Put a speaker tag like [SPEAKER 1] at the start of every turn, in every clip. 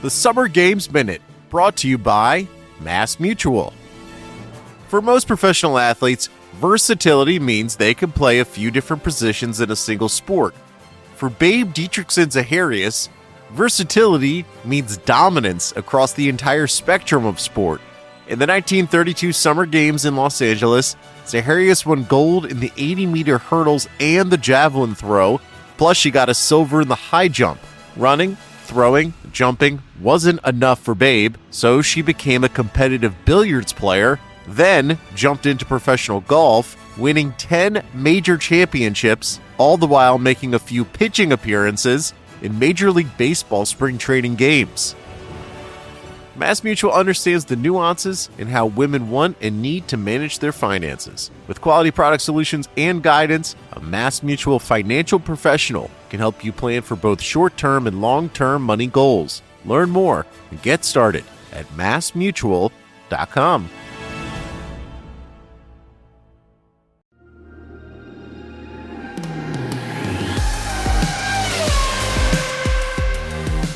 [SPEAKER 1] The Summer Games Minute, brought to you by Mass Mutual. For most professional athletes, versatility means they can play a few different positions in a single sport. For Babe Dietrichson-Zaharias, versatility means dominance across the entire spectrum of sport. In the 1932 Summer Games in Los Angeles, Zaharias won gold in the 80-meter hurdles and the javelin throw, plus she got a silver in the high jump. Running, throwing, jumping wasn't enough for Babe, so she became a competitive billiards player, then jumped into professional golf, winning 10 major championships, all the while making a few pitching appearances in Major League Baseball spring training games. MassMutual understands the nuances in how women want and need to manage their finances. With quality product solutions and guidance, a MassMutual financial professional can help you plan for both short-term and long-term money goals. Learn more and get started at massmutual.com.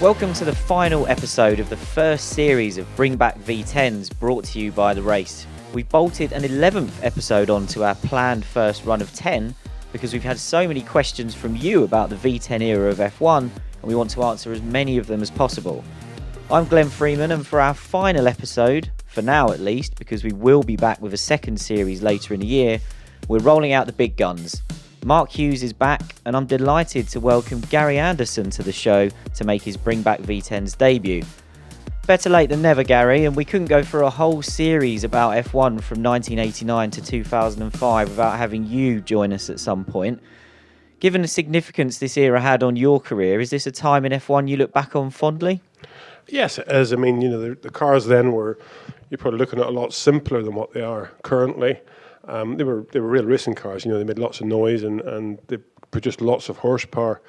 [SPEAKER 2] Welcome to the final episode of the first series of Bring Back V10s brought to you by The Race. We've bolted an 11th episode onto our planned first run of 10 because we've had so many questions from you about the V10 era of F1 and we want to answer as many of them as possible. I'm Glenn Freeman, and for our final episode, for now at least, because we will be back with a second series later in the year, we're rolling out the big guns. Mark Hughes is back, and I'm delighted to welcome Gary Anderson to the show to make his Bring Back V10's debut. Better late than never, Gary, and we couldn't go through a whole series about F1 from 1989 to 2005 without having you join us at some point. Given the significance this era had on your career, is this a time in F1 you look back on fondly?
[SPEAKER 3] Yes, it is. I mean, you know, the cars then were, you're probably looking at a lot simpler than what they are currently. They were real racing cars. You know, they made lots of noise and they produced lots of horsepower,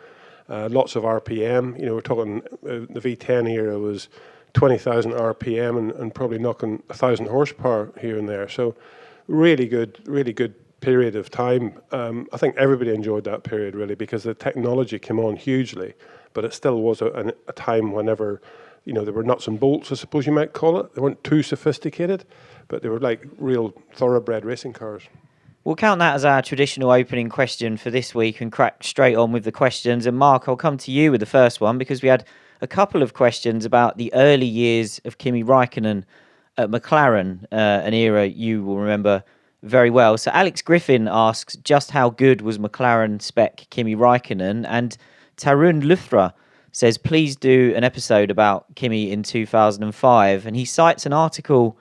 [SPEAKER 3] lots of RPM. You know, we're talking the V10 era was 20,000 RPM and probably knocking 1,000 horsepower here and there. So really good period of time. I think everybody enjoyed that period really because the technology came on hugely, but it still was a time whenever, you know, there were nuts and bolts, I suppose you might call it. They weren't too sophisticated, but they were like real thoroughbred racing cars.
[SPEAKER 2] We'll count that as our traditional opening question for this week and crack straight on with the questions. And Mark, I'll come to you with the first one because we had a couple of questions about the early years of Kimi Raikkonen at McLaren, an era you will remember very well. So Alex Griffin asks, just how good was McLaren spec Kimi Raikkonen? And Tarun Luthra says, please do an episode about Kimi in 2005. And he cites an article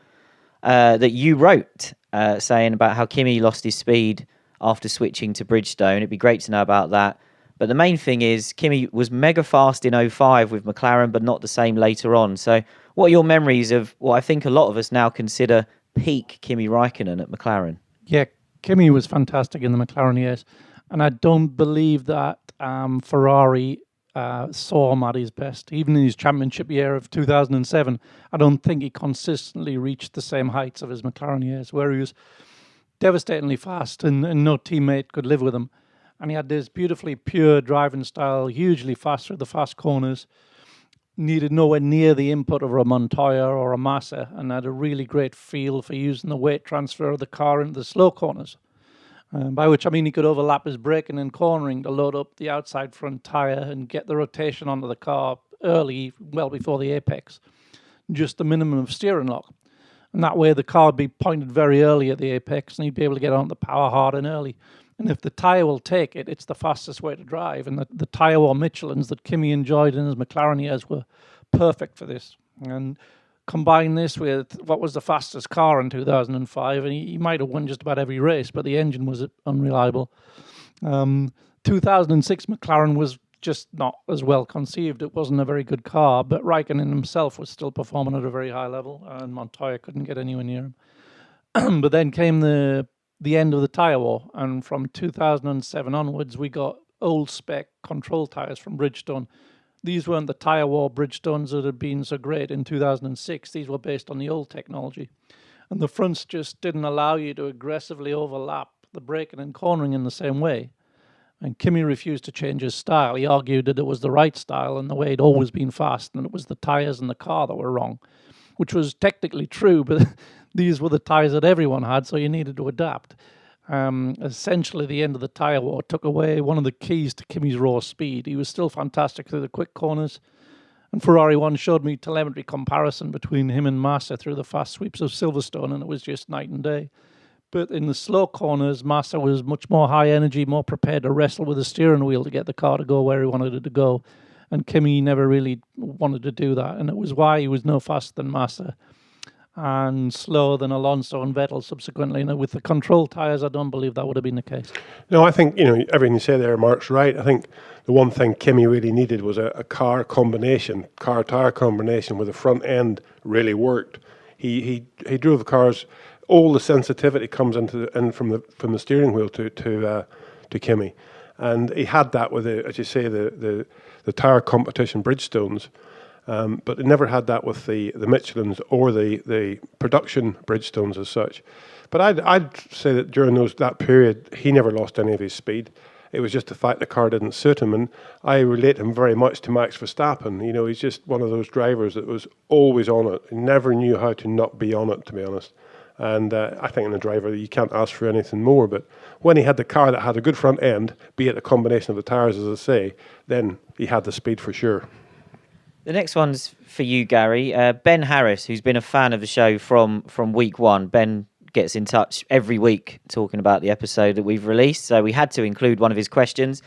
[SPEAKER 2] that you wrote saying about how Kimi lost his speed after switching to Bridgestone. It'd be great to know about that. But the main thing is Kimi was mega fast in 05 with McLaren, but not the same later on. So what are your memories of what I think a lot of us now consider peak Kimi Raikkonen at McLaren?
[SPEAKER 4] Yeah, Kimi was fantastic in the McLaren years. And I don't believe that Ferrari saw him at his best. Even in his championship year of 2007, I don't think he consistently reached the same heights of his McLaren years, where he was devastatingly fast and no teammate could live with him. And he had this beautifully pure driving style, hugely fast through the fast corners, needed nowhere near the input of a Montoya or a Massa, and had a really great feel for using the weight transfer of the car into the slow corners. By which I mean he could overlap his braking and cornering to load up the outside front tyre and get the rotation onto the car early, well before the apex. Just the minimum of steering lock. And that way the car would be pointed very early at the apex and he'd be able to get on the power hard and early. And if the tyre will take it, it's the fastest way to drive. And the tyre or Michelins that Kimi enjoyed in his McLaren years were perfect for this. And combine this with what was the fastest car in 2005, and he might have won just about every race, but the engine was unreliable. 2006 McLaren was just not as well conceived. It wasn't a very good car, but Raikkonen himself was still performing at a very high level, and Montoya couldn't get anywhere near him. But then came the end of the tyre war, and from 2007 onwards, we got old spec control tyres from Bridgestone. These weren't the tyre war Bridgestones that had been so great in 2006. These were based on the old technology. And the fronts just didn't allow you to aggressively overlap the braking and cornering in the same way. And Kimi refused to change his style. He argued that it was the right style and the way he'd always been fast, and it was the tyres and the car that were wrong, which was technically true, but these were the tyres that everyone had, so you needed to adapt. Essentially, the end of the tyre war took away one of the keys to Kimi's raw speed. He was still fantastic through the quick corners, and Ferrari 1 showed me telemetry comparison between him and Massa through the fast sweeps of Silverstone, and it was just night and day. But in the slow corners, Massa was much more high energy, more prepared to wrestle with the steering wheel to get the car to go where he wanted it to go. And Kimi never really wanted to do that. And it was why he was no faster than Massa and slower than Alonso and Vettel subsequently. And with the control tyres, I don't believe that would have been the case.
[SPEAKER 3] No, I think, everything you say there, Mark's right. I think the one thing Kimi really needed was a car tyre combination where the front end really worked. He drove the cars. All the sensitivity comes in from the steering wheel to Kimi, and he had that with as you say, the tyre competition Bridgestones, but he never had that with the Michelins or the production Bridgestones as such. But I'd say that during that period, he never lost any of his speed. It was just the fact the car didn't suit him, and I relate him very much to Max Verstappen. He's just one of those drivers that was always on it. He never knew how to not be on it, to be honest. And I think in a driver, you can't ask for anything more. But when he had the car that had a good front end, be it a combination of the tyres, as I say, then he had the speed for sure.
[SPEAKER 2] The next one's for you, Gary. Ben Harris, who's been a fan of the show from week one. Ben gets in touch every week talking about the episode that we've released, so we had to include one of his questions.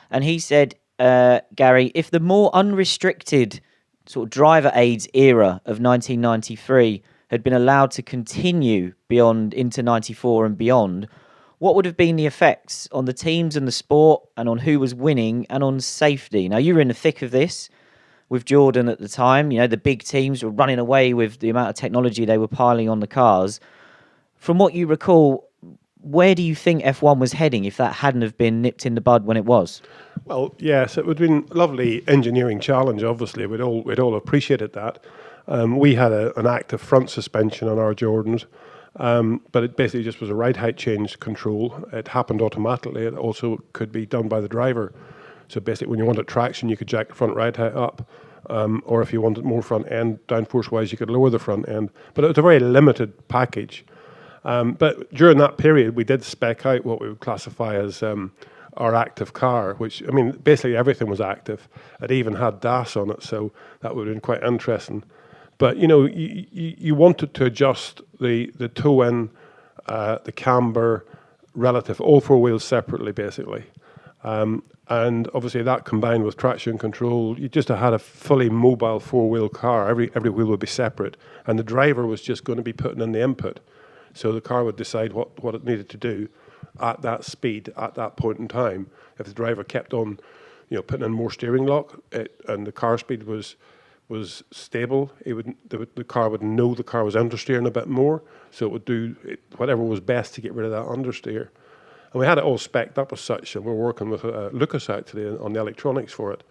[SPEAKER 2] And he said, Gary, if the more unrestricted sort of driver aids era of 1993 had been allowed to continue beyond into 94 and beyond, what would have been the effects on the teams and the sport and on who was winning and on safety? Now, you were in the thick of this with Jordan at the time. The big teams were running away with the amount of technology they were piling on the cars. From what you recall, where do you think F1 was heading if that hadn't have been nipped in the bud when it was?
[SPEAKER 3] Well, yes, it would have been a lovely engineering challenge, obviously. We'd all appreciated that. We had an active front suspension on our Jordans, but it basically just was a ride height change control. It happened automatically. It also could be done by the driver. So basically, when you wanted traction, you could jack the front ride height up, or if you wanted more front end downforce-wise, you could lower the front end. But it was a very limited package. But during that period, we did spec out what we would classify as our active car, which, basically everything was active. It even had DAS on it, so that would have been quite interesting. But, you wanted to adjust the toe-in, the camber, relative, all four wheels separately, basically. And obviously that combined with traction control, you just had a fully mobile four-wheel car. Every wheel would be separate. And the driver was just going to be putting in the input. So the car would decide what it needed to do at that speed, at that point in time. If the driver kept on, putting in more steering lock, and the car speed was stable, the car would know the car was understeering a bit more, so it would do whatever was best to get rid of that understeer. And we had it all specced up as such, and we're working with Lucas actually on the electronics for it,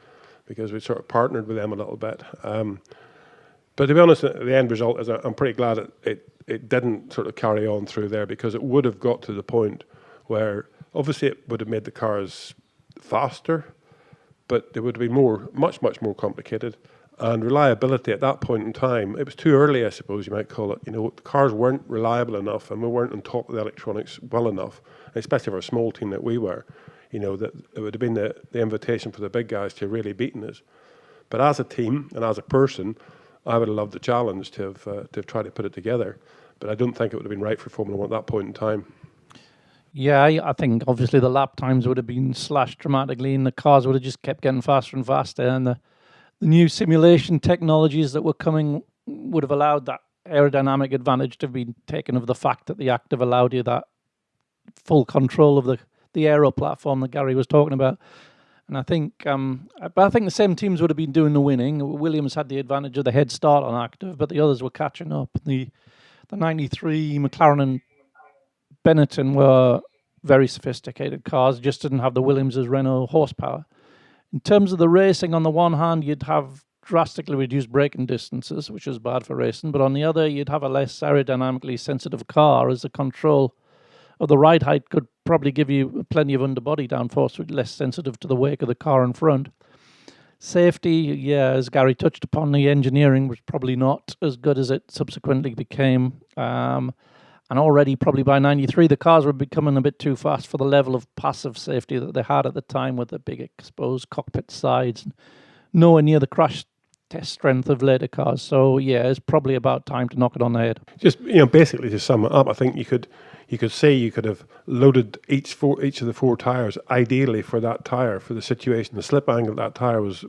[SPEAKER 3] because we sort of partnered with them a little bit. But to be honest, the end result is I'm pretty glad it didn't sort of carry on through there, because it would have got to the point where obviously it would have made the cars faster, but they would have been much more complicated. And reliability at that point in time, it was too early, I suppose you might call it. The cars weren't reliable enough, and we weren't on top of the electronics well enough, especially for a small team that we were. That it would have been the invitation for the big guys to really beaten us. But as a team and as a person, I would have loved the challenge to have tried to put it together. But I don't think it would have been right for Formula 1 at that point in time.
[SPEAKER 4] Yeah, I think obviously the lap times would have been slashed dramatically, and the cars would have just kept getting faster and faster, and the new simulation technologies that were coming would have allowed that aerodynamic advantage to have been taken of the fact that the active allowed you that full control of the aero platform that Gary was talking about. And I think the same teams would have been doing the winning. Williams had the advantage of the head start on active, but the others were catching up. The 93 McLaren and Benetton were very sophisticated cars, just didn't have the Williams' Renault horsepower. In terms of the racing, on the one hand, you'd have drastically reduced braking distances, which is bad for racing, but on the other, you'd have a less aerodynamically sensitive car, as the control of the ride height could probably give you plenty of underbody downforce, with less sensitive to the wake of the car in front. Safety, yeah, as Gary touched upon, the engineering was probably not as good as it subsequently became. And already, probably by 93, the cars were becoming a bit too fast for the level of passive safety that they had at the time, with the big exposed cockpit sides, and nowhere near the crash test strength of later cars. So yeah, it's probably about time to knock it on the head.
[SPEAKER 3] Just basically to sum it up, I think you could say you could have loaded each of the 4 tires ideally for that tire, for the situation, the slip angle that tire was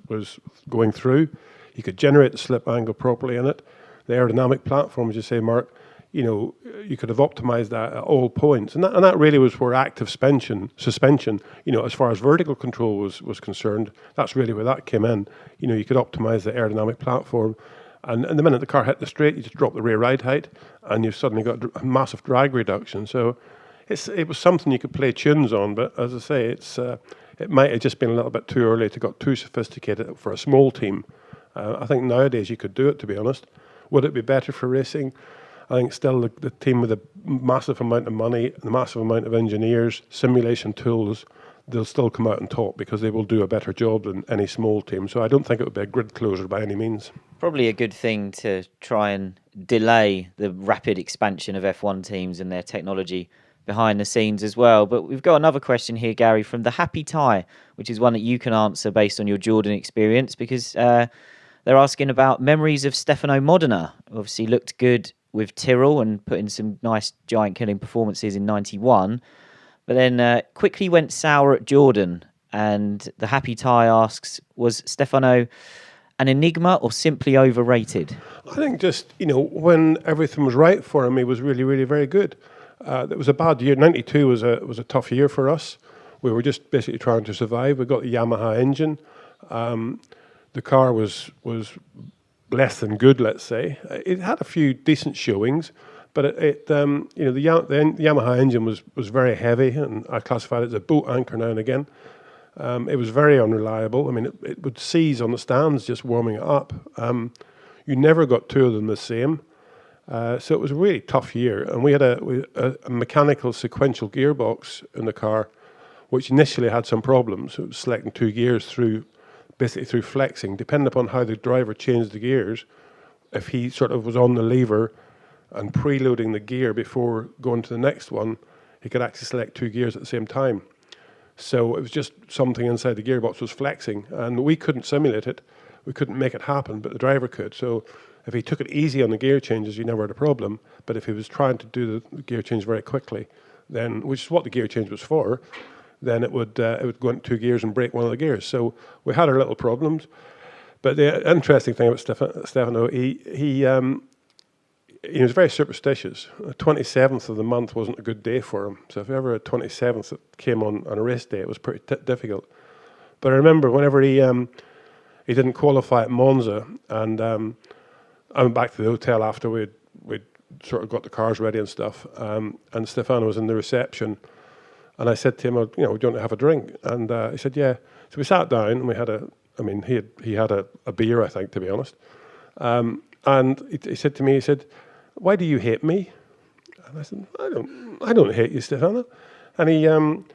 [SPEAKER 3] going through. You could generate the slip angle properly in it. The aerodynamic platform, as you say, Mark, you could have optimized that at all points, and that really was where active suspension, as far as vertical control was concerned, that's really where that came in. You could optimize the aerodynamic platform, and the minute the car hit the straight, you just drop the rear ride height, and you've suddenly got a massive drag reduction. So it was something you could play tunes on, but as I say, it might have just been a little bit too early to got too sophisticated for a small team. I think nowadays you could do it, to be honest. Would it be better for racing? I think still the team with a massive amount of money, the massive amount of engineers, simulation tools, they'll still come out on top because they will do a better job than any small team. So I don't think it would be a grid closer by any means.
[SPEAKER 2] Probably a good thing to try and delay the rapid expansion of F1 teams and their technology behind the scenes as well. But we've got another question here, Gary, from the Happy Tie, which is one that you can answer based on your Jordan experience, because they're asking about memories of Stefano Modena. Obviously looked good with Tyrrell and put in some nice giant killing performances in 91, but then quickly went sour at Jordan. And the Happy Tie asks, was Stefano an enigma or simply overrated?
[SPEAKER 3] I think just, when everything was right for him, he was really, really very good. It was a bad year. 92 was a tough year for us. We were just basically trying to survive. We got the Yamaha engine. The car was less than good, let's say. It had a few decent showings, but the Yamaha engine was very heavy, and I classified it as a boat anchor now and again. It was very unreliable. I mean, it would seize on the stands just warming it up. You never got 2 of them the same. So it was a really tough year, and we had a mechanical sequential gearbox in the car, which initially had some problems. It was selecting 2 gears basically through flexing, depending upon how the driver changed the gears. If he sort of was on the lever and preloading the gear before going to the next one, he could actually select 2 gears at the same time. So it was just something inside the gearbox was flexing, and we couldn't simulate it. We couldn't make it happen, but the driver could. So if he took it easy on the gear changes, you never had a problem. But if he was trying to do the gear change very quickly, then, which is what the gear change was for, then it would go into 2 gears and break one of the gears. So we had our little problems. But the interesting thing about Stefano, he was very superstitious. The 27th of the month wasn't a good day for him. So if ever a 27th came on a race day, it was pretty difficult. But I remember whenever he didn't qualify at Monza, and I went back to the hotel after we'd sort of got the cars ready and stuff, and Stefano was in the reception. And I said to him, do you want to have a drink? And he said, yeah. So we sat down and we had he had a beer, I think, to be honest. And he said to me, why do you hate me? And I said, I don't hate you, Stefano. And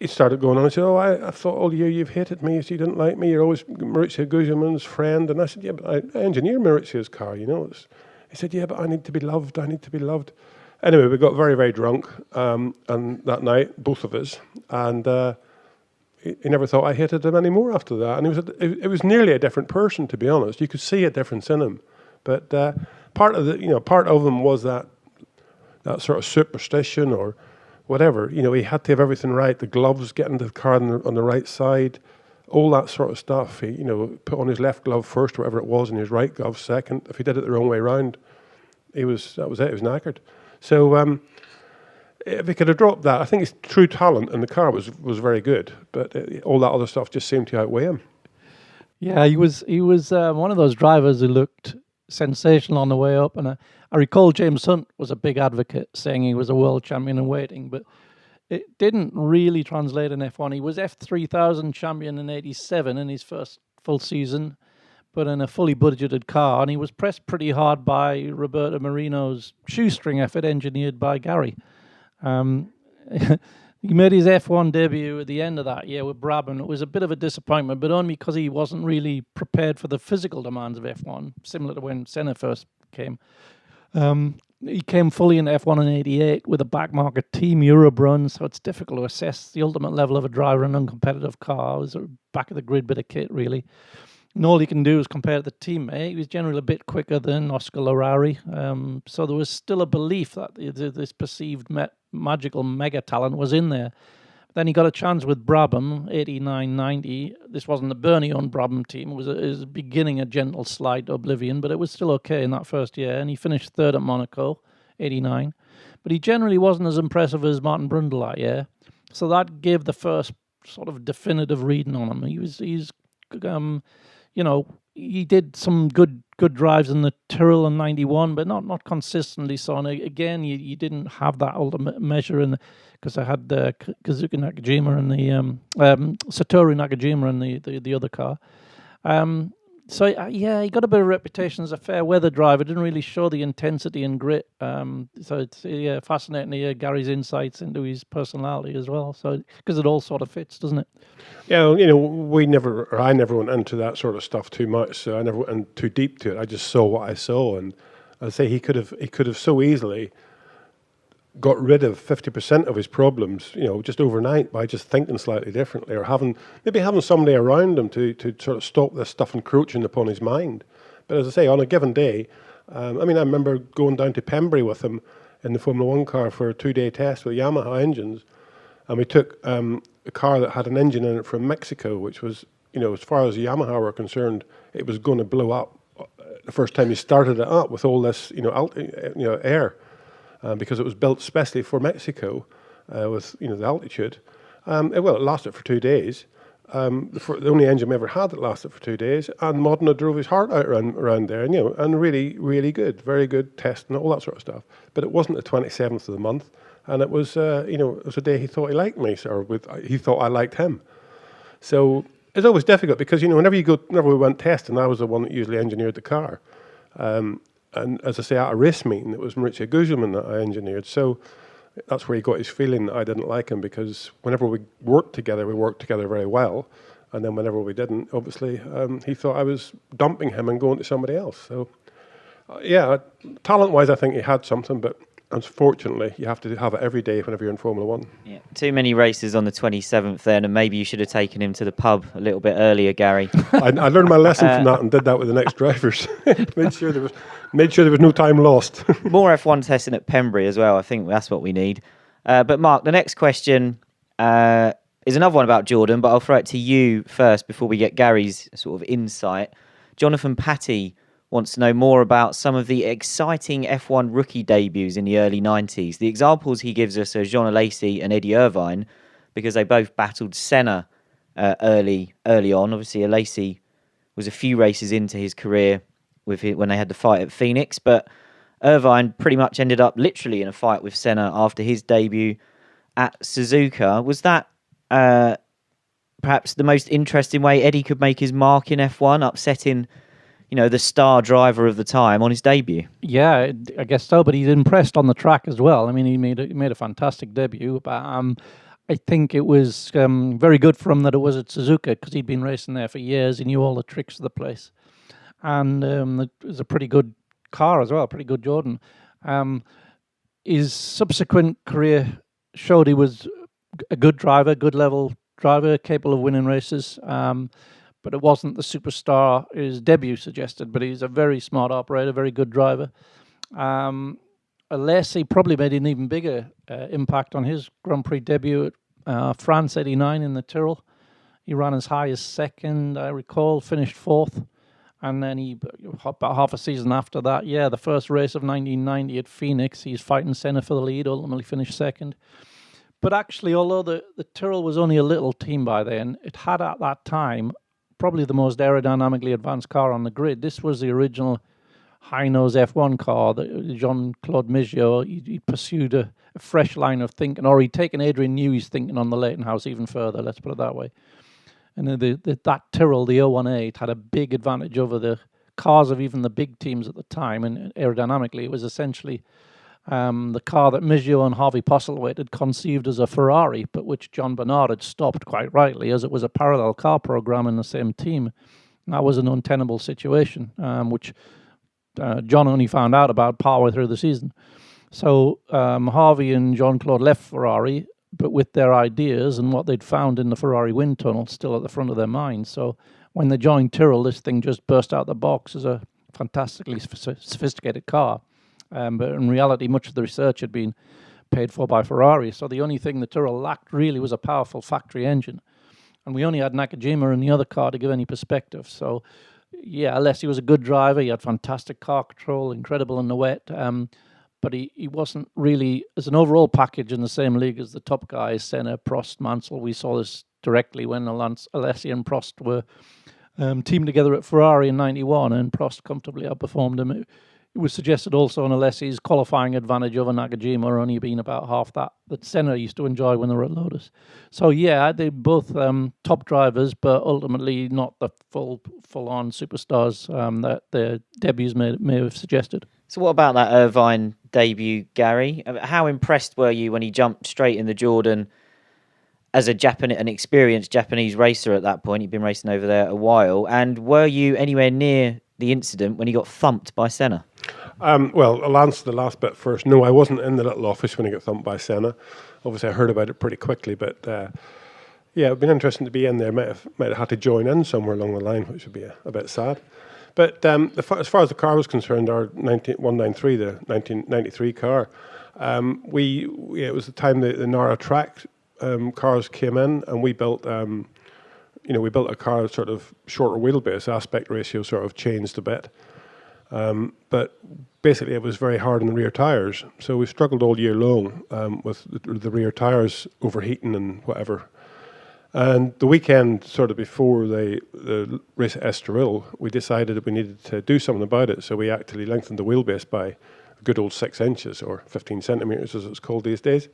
[SPEAKER 3] he started going on and said, I thought all year you've hated me, so you didn't like me. You're always Maurizio Gugelmin's friend. And I said, yeah, but I engineer Maurizio's car, He said, yeah, but I need to be loved. Anyway, we got very, very drunk and that night, both of us, and he never thought I hated him anymore after that. And it was nearly a different person, to be honest. You could see a difference in him, but part of him was that sort of superstition or whatever. He had to have everything right. The gloves, getting the car on the right side, all that sort of stuff. He put on his left glove first, whatever it was, and his right glove second. If he did it the wrong way around, that was it. He was knackered. So if he could have dropped that, I think his true talent in the car was very good, but all that other stuff just seemed to outweigh him.
[SPEAKER 4] Yeah, he was one of those drivers who looked sensational on the way up, and I recall James Hunt was a big advocate, saying he was a world champion in waiting, but it didn't really translate in F1. He was F3000 champion in 87 in his first full season, but in a fully budgeted car, and he was pressed pretty hard by Roberto Marino's shoestring effort engineered by Gary. He made his F1 debut at the end of that year with Brabham. It was a bit of a disappointment, but only because he wasn't really prepared for the physical demands of F1, similar to when Senna first came. He came fully into F1 in '88 with a backmarket team, Eurobrun, so it's difficult to assess the ultimate level of a driver in an uncompetitive car. It was a back of the grid bit of kit, really. And all he can do is compare to the teammate. He was generally a bit quicker than Oscar Larrari. So there was still a belief that this perceived magical mega talent was in there. Then he got a chance with Brabham, 89-90. This wasn't the Bernie-owned Brabham team. It was beginning a gentle slide to oblivion, but it was still okay in that first year. And he finished third at Monaco, 89. But he generally wasn't as impressive as Martin Brundle that year. So that gave the first sort of definitive reading on him. He did some good drives in the Tyrrell in '91, but not consistently. So again, you didn't have that ultimate measure because I had Kazuki Nakajima and the Satoru Nakajima and the other car. He got a bit of reputation as a fair weather driver. Didn't really show the intensity and grit. So it's fascinating to hear Gary's insights into his personality as well. So because it all sort of fits, doesn't it?
[SPEAKER 3] Yeah, I never went into that sort of stuff too much. So I never went too deep to it. I just saw what I saw, and I'd say he could have so easily got rid of 50% of his problems, just overnight by just thinking slightly differently, or having somebody around him to sort of stop this stuff encroaching upon his mind. But as I say, on a given day, I remember going down to Pembrey with him in the Formula One car for a 2-day test with Yamaha engines, and we took a car that had an engine in it from Mexico, which was, as far as Yamaha were concerned, it was going to blow up the first time you started it up with all this, air. Because it was built especially for Mexico with the altitude. It lasted for 2 days. The only engine we ever had that lasted for 2 days, and Modena drove his heart out around there, and really, really good, very good test and all that sort of stuff. But it wasn't the 27th of the month, and it was, it was a day he thought he liked me, he thought I liked him. So it's always difficult because whenever we went testing, I was the one that usually engineered the car. And as I say, at a race meeting, it was Maurizio Gugelmin that I engineered. So that's where he got his feeling that I didn't like him, because whenever we worked together very well. And then whenever we didn't, obviously, he thought I was dumping him and going to somebody else. So, talent-wise, I think he had something, but unfortunately, you have to have it every day whenever you're in Formula One.
[SPEAKER 2] Yeah, too many races on the 27th then, and maybe you should have taken him to the pub a little bit earlier, Gary.
[SPEAKER 3] I learned my lesson from that and did that with the next drivers. made sure there was no time lost.
[SPEAKER 2] More F1 testing at Pembrey as well. I think that's what we need. But Mark, the next question is another one about Jordan, but I'll throw it to you first before we get Gary's sort of insight. Jonathan Patty wants to know more about some of the exciting F1 rookie debuts in the early 90s. The examples he gives us are Jean Alesi and Eddie Irvine, because they both battled Senna early on. Obviously, Alesi was a few races into his career when they had the fight at Phoenix, but Irvine pretty much ended up literally in a fight with Senna after his debut at Suzuka. Was that perhaps the most interesting way Eddie could make his mark in F1, upsetting the star driver of the time on his debut?
[SPEAKER 4] Yeah, I guess so, but he's impressed on the track as well. I mean, he made a fantastic debut, but I think it was very good for him that it was at Suzuka, because he'd been racing there for years. He knew all the tricks of the place. And it was a pretty good car as well, pretty good Jordan. His subsequent career showed he was a good driver, good level driver, capable of winning races. But it wasn't the superstar his debut suggested, but he's a very smart operator, very good driver. Alesi probably made an even bigger impact on his Grand Prix debut at France 89 in the Tyrrell. He ran as high as second, I recall, finished fourth. And then about half a season after that, the first race of 1990 at Phoenix, he's fighting Senna for the lead, ultimately finished second. But actually, although the Tyrrell was only a little team by then, it had at that time probably the most aerodynamically advanced car on the grid. This was the original high-nose F1 car that Jean-Claude Miggio, he pursued a fresh line of thinking, or he'd taken Adrian Newey's thinking on the Leighton House even further, let's put it that way. And that Tyrrell, the 018, had a big advantage over the cars of even the big teams at the time, and aerodynamically it was essentially the car that Miggio and Harvey Postlethwaite had conceived as a Ferrari, but which John Bernard had stopped quite rightly, as it was a parallel car program in the same team. And that was an untenable situation, which John only found out about partway through the season. So Harvey and Jean-Claude left Ferrari, but with their ideas and what they'd found in the Ferrari wind tunnel still at the front of their minds. So when they joined Tyrrell, this thing just burst out the box as a fantastically sophisticated car. But in reality, much of the research had been paid for by Ferrari. So the only thing the Tyrrell lacked really was a powerful factory engine. And we only had Nakajima in the other car to give any perspective. So, yeah, Alessi was a good driver. He had fantastic car control, incredible in the wet. But he wasn't really, as an overall package, in the same league as the top guys, Senna, Prost, Mansell. We saw this directly when Alessi and Prost were teamed together at Ferrari in 91, and Prost comfortably outperformed him. It was suggested also on Alessi's qualifying advantage over Nakajima only being about half that Senna used to enjoy when they were at Lotus. So yeah, they're both top drivers, but ultimately not the full-on superstars that their debuts may have suggested.
[SPEAKER 2] So what about that Irvine debut, Gary? How impressed were you when he jumped straight in the Jordan as an experienced Japanese racer at that point? He'd been racing over there a while. And were you anywhere near the incident when he got thumped by Senna?
[SPEAKER 3] Well, I'll answer the last bit first. No, I wasn't in the little office when he got thumped by Senna. Obviously, I heard about it pretty quickly, but yeah, it'd been interesting to be in there. Might have had to join in somewhere along the line, which would be a bit sad. But as far as the car was concerned, our 193, the 1993 car, it was the time the Nara track cars came in, and we built we built a car sort of shorter wheelbase. Aspect ratio sort of changed a bit, but basically it was very hard on the rear tires. So we struggled all year long with the rear tires overheating and whatever. And the weekend sort of before the race at Estoril, we decided that we needed to do something about it. So we actually lengthened the wheelbase by a good old 6 inches, or 15 centimetres as it's called these days,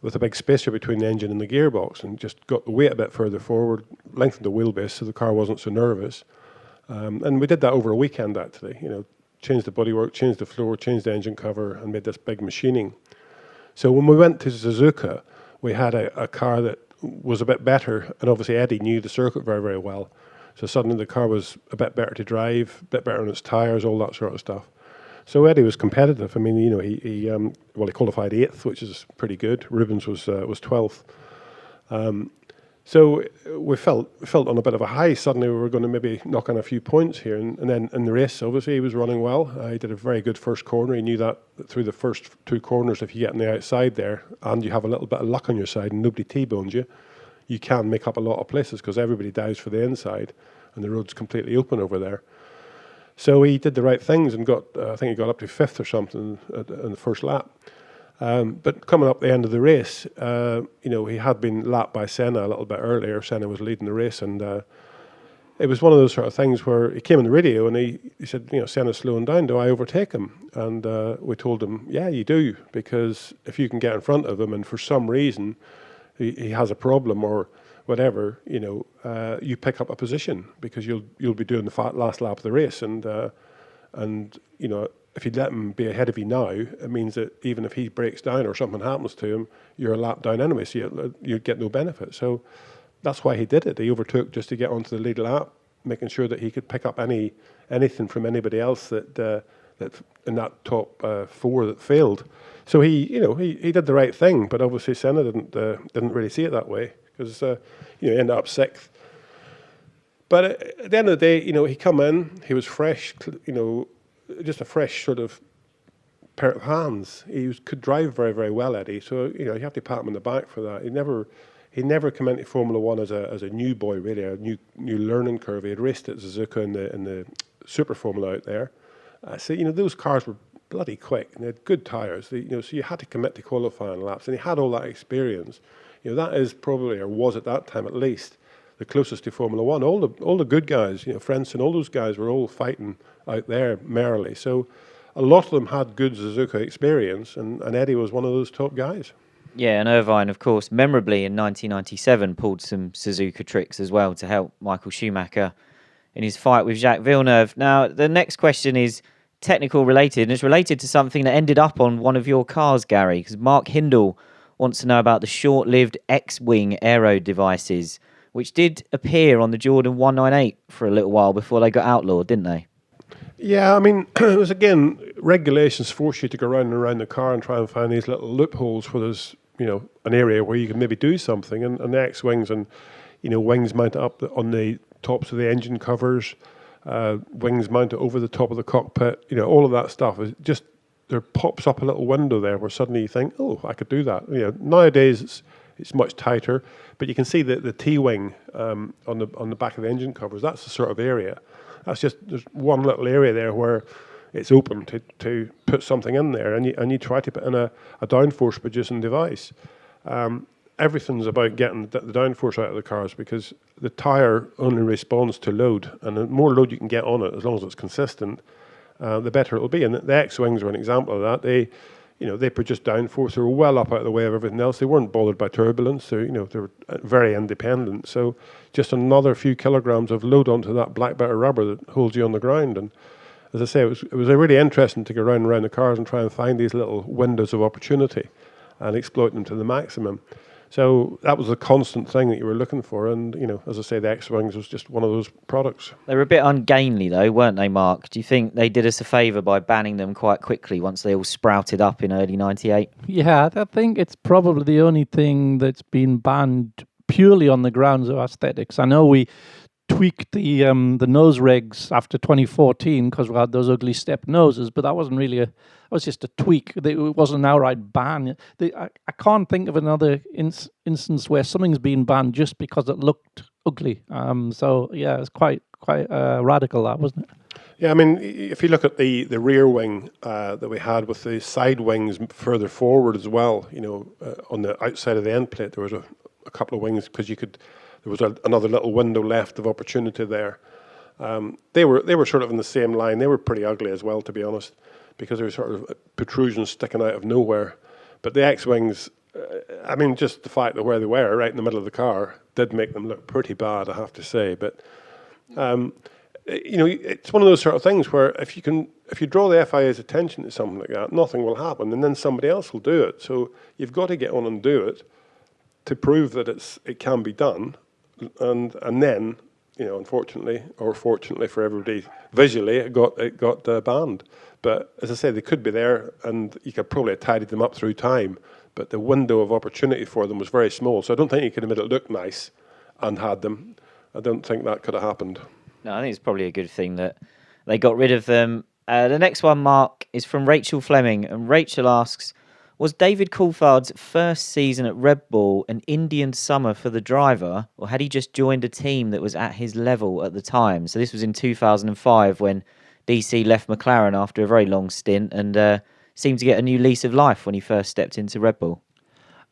[SPEAKER 3] with a big spacer between the engine and the gearbox, and just got the weight a bit further forward, lengthened the wheelbase so the car wasn't so nervous. And we did that over a weekend, actually. Changed the bodywork, changed the floor, changed the engine cover, and made this big machining. So when we went to Suzuka, we had a car that was a bit better, and obviously Eddie knew the circuit very, very well. So suddenly the car was a bit better to drive, a bit better on its tyres, all that sort of stuff. So Eddie was competitive. I mean, he qualified 8th, which is pretty good. Rubens was 12th. So we felt on a bit of a high. Suddenly we were going to maybe knock on a few points here. And then in the race, obviously, he was running well. He did a very good first corner. He knew that through the first 2 corners, if you get on the outside there and you have a little bit of luck on your side and nobody T-bones you, you can make up a lot of places because everybody dives for the inside and the road's completely open over there. So he did the right things and I think he got up to 5th or something in the first lap. But coming up the end of the race, he had been lapped by Senna a little bit earlier. Senna was leading the race, and it was one of those sort of things where he came on the radio and he said, Senna's slowing down. Do I overtake him? And we told him, yeah, you do, because if you can get in front of him and for some reason he has a problem or whatever, you pick up a position because you'll be doing the last lap of the race, and if you let him be ahead of you now, it means that even if he breaks down or something happens to him, you're a lap down anyway, so you'd get no benefit. So that's why he did it. He overtook just to get onto the lead lap, making sure that he could pick up anything from anybody else that in that top 4 that failed. So he did the right thing, but obviously Senna didn't really see it that way because he ended up 6th. But at the end of the day, he come in, he was fresh, just a fresh sort of pair of hands. He could drive very, very well, Eddie. So you have to pat him on the back for that. He never came into Formula One as a new boy, really, a new learning curve. He had raced at Suzuka in the Super Formula out there. So those cars were bloody quick and they had good tyres. So you had to commit to qualifying laps, and he had all that experience. That is probably, or was at that time at least, the closest to Formula One. All the good guys, Frentzen, all those guys were all fighting out there merrily. So a lot of them had good Suzuka experience, and Eddie was one of those top guys.
[SPEAKER 2] Yeah, and Irvine, of course, memorably in 1997 pulled some Suzuka tricks as well to help Michael Schumacher in his fight with Jacques Villeneuve. Now, the next question is, technical related, and it's related to something that ended up on one of your cars, Gary, because Mark Hindle wants to know about the short-lived X-Wing aero devices, which did appear on the Jordan 198 for a little while before they got outlawed, didn't they?
[SPEAKER 3] Yeah, I mean, it was, again, regulations force you to go round and around the car and try and find these little loopholes where there's, an area where you can maybe do something. And the X-Wings and, wings mounted up on the tops of the engine covers, wings mounted over the top of the cockpit, all of that stuff is just, there pops up a little window there where suddenly you think, oh, I could do that. Nowadays it's much tighter, but you can see the T-wing on the back of the engine covers. That's the sort of area. That's just, there's one little area there where it's open to put something in there, and you try to put in a downforce producing device. Everything's about getting the downforce out of the cars, because the tyre only responds to load, and the more load you can get on it, as long as it's consistent, the better it'll be. And the X-Wings are an example of that. They produced downforce. They were well up out of the way of everything else. They weren't bothered by turbulence. They were very independent. So just another few kilograms of load onto that black bit of rubber that holds you on the ground. And as I say, it was really interesting to go round and around the cars and try and find these little windows of opportunity and exploit them to the maximum. So that was a constant thing that you were looking for. And, as I say, the X-Wings was just one of those products.
[SPEAKER 2] They were a bit ungainly, though, weren't they, Mark? Do you think they did us a favour by banning them quite quickly once they all sprouted up in early 98?
[SPEAKER 4] Yeah, I think it's probably the only thing that's been banned purely on the grounds of aesthetics. I know we tweaked the nose regs after 2014 because we had those ugly step noses, but that wasn't really that was just a tweak. It wasn't an outright ban. I can't think of another instance where something's been banned just because it looked ugly. So yeah, it's quite radical, that, wasn't it?
[SPEAKER 3] Yeah, I mean, if you look at the rear wing that we had with the side wings further forward as well, on the outside of the end plate, there was a couple of wings because there was another little window left of opportunity there. They were sort of in the same line. They were pretty ugly as well, to be honest, because they were sort of protrusions sticking out of nowhere. But the X-Wings, I mean, just the fact that where they were, right in the middle of the car, did make them look pretty bad, I have to say. But it's one of those sort of things where if you draw the FIA's attention to something like that, nothing will happen, and then somebody else will do it. So you've got to get on and do it to prove that it can be done, and then, unfortunately or fortunately for everybody, visually it got banned. But as I say, they could be there, and you could probably have tidied them up through time. But the window of opportunity for them was very small, so I don't think you could have made it look nice and had them. I don't think that could have happened.
[SPEAKER 2] No, I think it's probably a good thing that they got rid of them. The next one, Mark, is from Rachel Fleming, and Rachel asks, was David Coulthard's first season at Red Bull an Indian summer for the driver, or had he just joined a team that was at his level at the time? So this was in 2005 when DC left McLaren after a very long stint and seemed to get a new lease of life when he first stepped into Red Bull.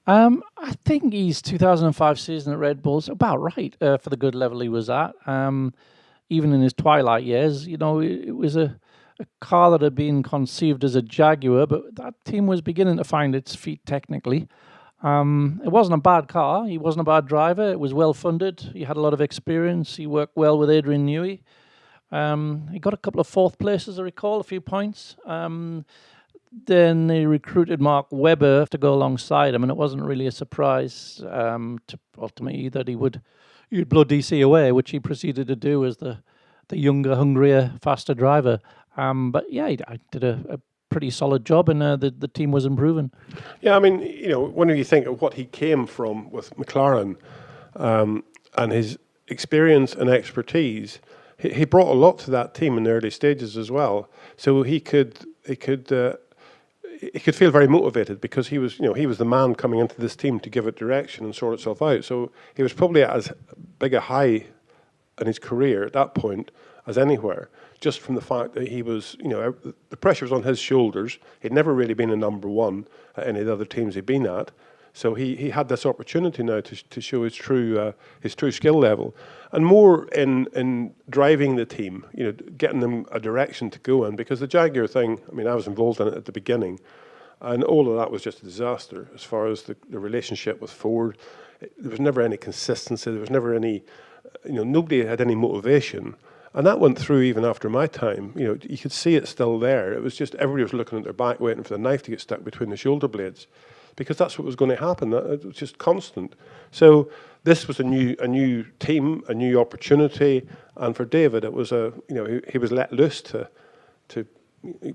[SPEAKER 4] I think his 2005 season at Red Bull's about right for the good level he was at. Even in his twilight years, it was a car that had been conceived as a Jaguar, but that team was beginning to find its feet technically. It wasn't a bad car. He wasn't a bad driver. It was well funded. He had a lot of experience. He worked well with Adrian Newey. He got a couple of fourth places, I recall, a few points. Then they recruited Mark Webber to go alongside him, and it wasn't really a surprise to me that he'd blow DC away, which he proceeded to do as the younger, hungrier, faster driver. But yeah, he did a pretty solid job, and the team was improving.
[SPEAKER 3] Yeah, I mean, when you think of what he came from with McLaren and his experience and expertise, he brought a lot to that team in the early stages as well. So he could feel very motivated because he was the man coming into this team to give it direction and sort itself out. So he was probably at as big a high in his career at that point as anywhere, just from the fact that he was, the pressure was on his shoulders. He'd never really been a number one at any of the other teams he'd been at. So he had this opportunity now to show his true skill level, and more in driving the team, getting them a direction to go in. Because the Jaguar thing, I mean, I was involved in it at the beginning, and all of that was just a disaster as far as the relationship with Ford. There was never any consistency. There was never any, nobody had any motivation. And that went through even after my time. You could see it still there. It was just everybody was looking at their back, waiting for the knife to get stuck between the shoulder blades, because that's what was going to happen. It was just constant. So this was a new team, a new opportunity, and for David, it was he was let loose to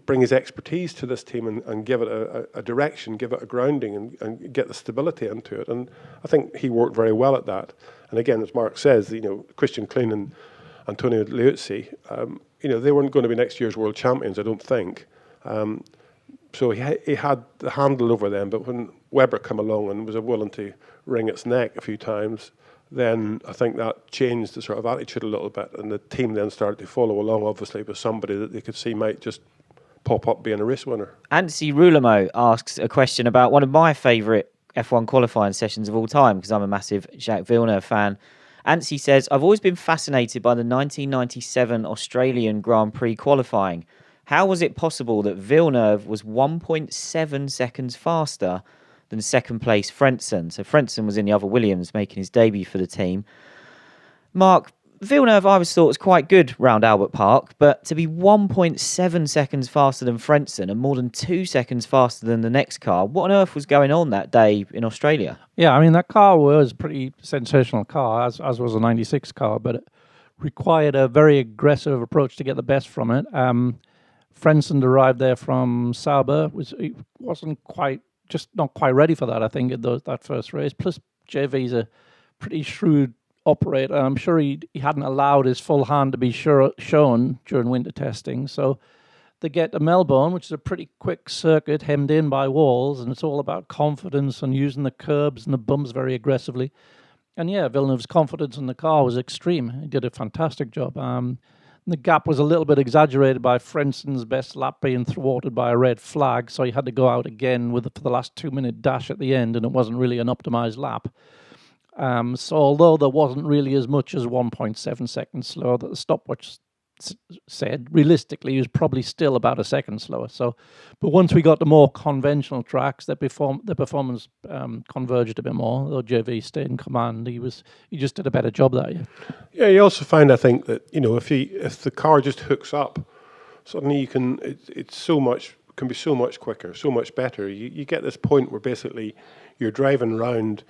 [SPEAKER 3] bring his expertise to this team and give it a direction, give it a grounding, and get the stability into it. And I think he worked very well at that. And again, as Mark says, Christian Klein and Antonio Liuzzi, they weren't going to be next year's world champions, I don't think. So he had the handle over them, but when Webber came along and was willing to wring its neck a few times, then I think that changed the sort of attitude a little bit, and the team then started to follow along, obviously, with somebody that they could see might just pop up being a race winner.
[SPEAKER 2] Ansi Rulamo asks a question about one of my favourite F1 qualifying sessions of all time, because I'm a massive Jacques Villeneuve fan. Ansi says, I've always been fascinated by the 1997 Australian Grand Prix qualifying. How was it possible that Villeneuve was 1.7 seconds faster than second place Frentzen? So Frentzen was in the other Williams, making his debut for the team. Mark, Villeneuve I always thought was quite good round Albert Park, but to be 1.7 seconds faster than Frentzen and more than 2 seconds faster than the next car, what on earth was going on that day in Australia?
[SPEAKER 4] Yeah, I mean, that car was a pretty sensational car, as was a 96 car, but it required a very aggressive approach to get the best from it. Frentzen arrived there from Sauber, he wasn't not quite ready for that, I think, in that first race. Plus, JV's a pretty shrewd operator. I'm sure he hadn't allowed his full hand to be shown during winter testing. So they get to Melbourne, which is a pretty quick circuit hemmed in by walls, and it's all about confidence and using the curbs and the bumps very aggressively. And yeah, Villeneuve's confidence in the car was extreme. He did a fantastic job. The gap was a little bit exaggerated by Frentzen's best lap being thwarted by a red flag, so he had to go out again for the last 2-minute dash at the end, and it wasn't really an optimized lap. So although there wasn't really as much as 1.7 seconds slower that the stopwatch said, realistically, he was probably still about a second slower. But once we got to more conventional tracks, the performance converged a bit more. Though JV stayed in command, he just did a better job that year.
[SPEAKER 3] Yeah, you also find, I think, that if the car just hooks up, suddenly can be so much quicker, so much better. You get this point where basically you're driving around.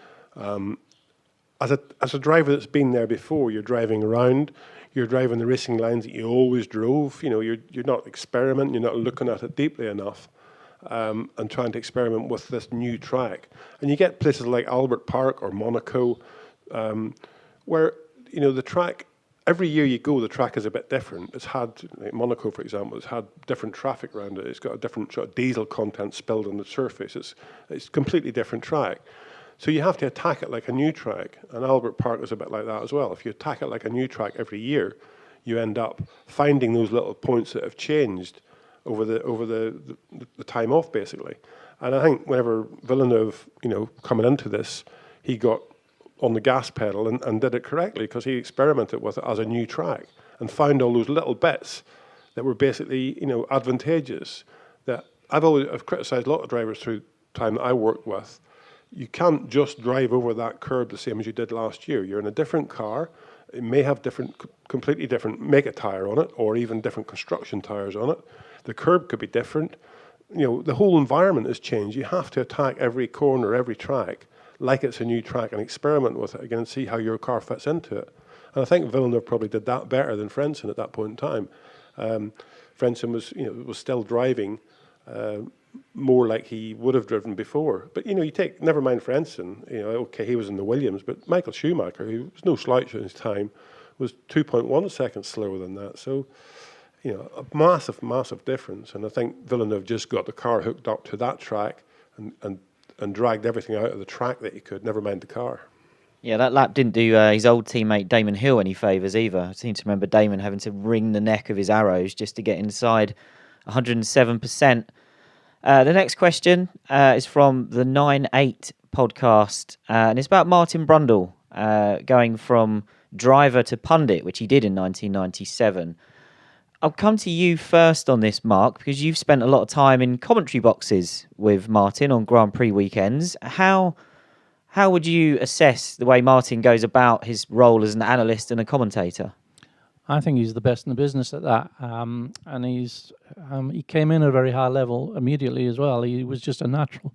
[SPEAKER 3] As a driver that's been there before, you're driving around. You're driving the racing lines that you always drove. You're not experimenting. You're not looking at it deeply enough, and trying to experiment with this new track. And you get places like Albert Park or Monaco, where the track. Every year you go, the track is a bit different. It's had, like Monaco, for example, it's had different traffic around it. It's got a different sort of diesel content spilled on the surface. It's a completely different track. So you have to attack it like a new track, and Albert Park is a bit like that as well. If you attack it like a new track every year, you end up finding those little points that have changed over the time off, basically. And I think whenever Villeneuve, coming into this, he got on the gas pedal and did it correctly, because he experimented with it as a new track and found all those little bits that were basically, advantageous. That I've criticised a lot of drivers through time that I worked with. You can't just drive over that curb the same as you did last year. You're in a different car. It may have completely different mega tire on it, or even different construction tires on it. The curb could be different. The whole environment has changed. You have to attack every corner, every track, like it's a new track, and experiment with it again and see how your car fits into it. And I think Villeneuve probably did that better than Frentzen at that point in time. Frentzen was still driving more like he would have driven before. But, never mind Frentzen, okay, he was in the Williams, but Michael Schumacher, who was no slouch in his time, was 2.1 seconds slower than that. So, a massive, massive difference. And I think Villeneuve just got the car hooked up to that track and dragged everything out of the track that he could, never mind the car.
[SPEAKER 2] Yeah, that lap didn't do his old teammate Damon Hill any favours either. I seem to remember Damon having to wring the neck of his arrows just to get inside 107%. The next question is from the 9-8 podcast, and it's about Martin Brundle going from driver to pundit, which he did in 1997. I'll come to you first on this, Mark, because you've spent a lot of time in commentary boxes with Martin on Grand Prix weekends. How would you assess the way Martin goes about his role as an analyst and a commentator?
[SPEAKER 4] I think he's the best in the business at that, and he came in at a very high level immediately as well. He was just a natural,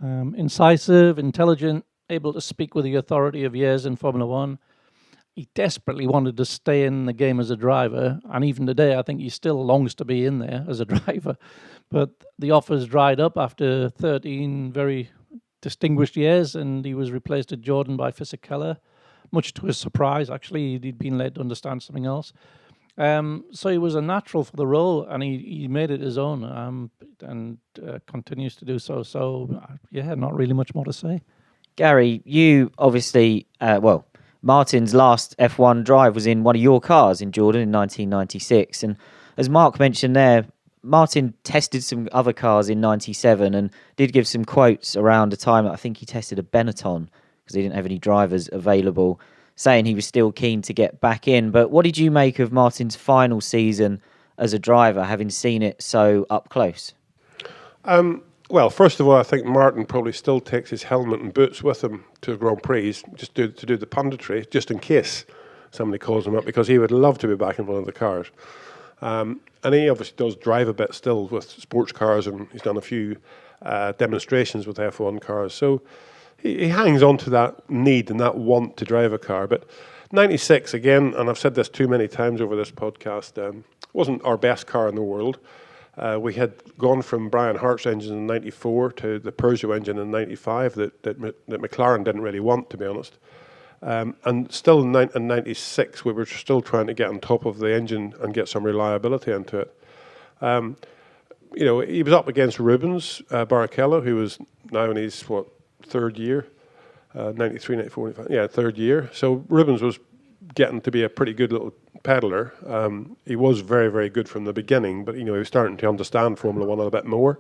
[SPEAKER 4] incisive, intelligent, able to speak with the authority of years in Formula One. He desperately wanted to stay in the game as a driver, and even today I think he still longs to be in there as a driver. But the offers dried up after 13 very distinguished years, and he was replaced at Jordan by Fisichella. Much to his surprise, actually. He'd been led to understand something else. So he was a natural for the role, and he made it his own, and continues to do so. So, not really much more to say.
[SPEAKER 2] Gary, you obviously, Martin's last F1 drive was in one of your cars in Jordan in 1996. And as Mark mentioned there, Martin tested some other cars in 97 and did give some quotes around a time that I think he tested a Benetton, because he didn't have any drivers available, saying he was still keen to get back in. But what did you make of Martin's final season as a driver, having seen it so up close?
[SPEAKER 3] Well, first of all, I think Martin probably still takes his helmet and boots with him to Grand Prix just to do the punditry, just in case somebody calls him up, because he would love to be back in one of the cars. And he obviously does drive a bit still with sports cars, and he's done a few demonstrations with F1 cars. So he hangs on to that need and that want to drive a car. But 96, again, and I've said this too many times over this podcast, wasn't our best car in the world. We had gone from Brian Hart's engine in 94 to the Peugeot engine in 95 that McLaren didn't really want, to be honest. And still in 96, we were still trying to get on top of the engine and get some reliability into it. He was up against Rubens Barrichello, who was now in his, third year, 93, 94, 95, third year. So Rubens was getting to be a pretty good little peddler. He was very, very good from the beginning, but, he was starting to understand Formula One a little bit more.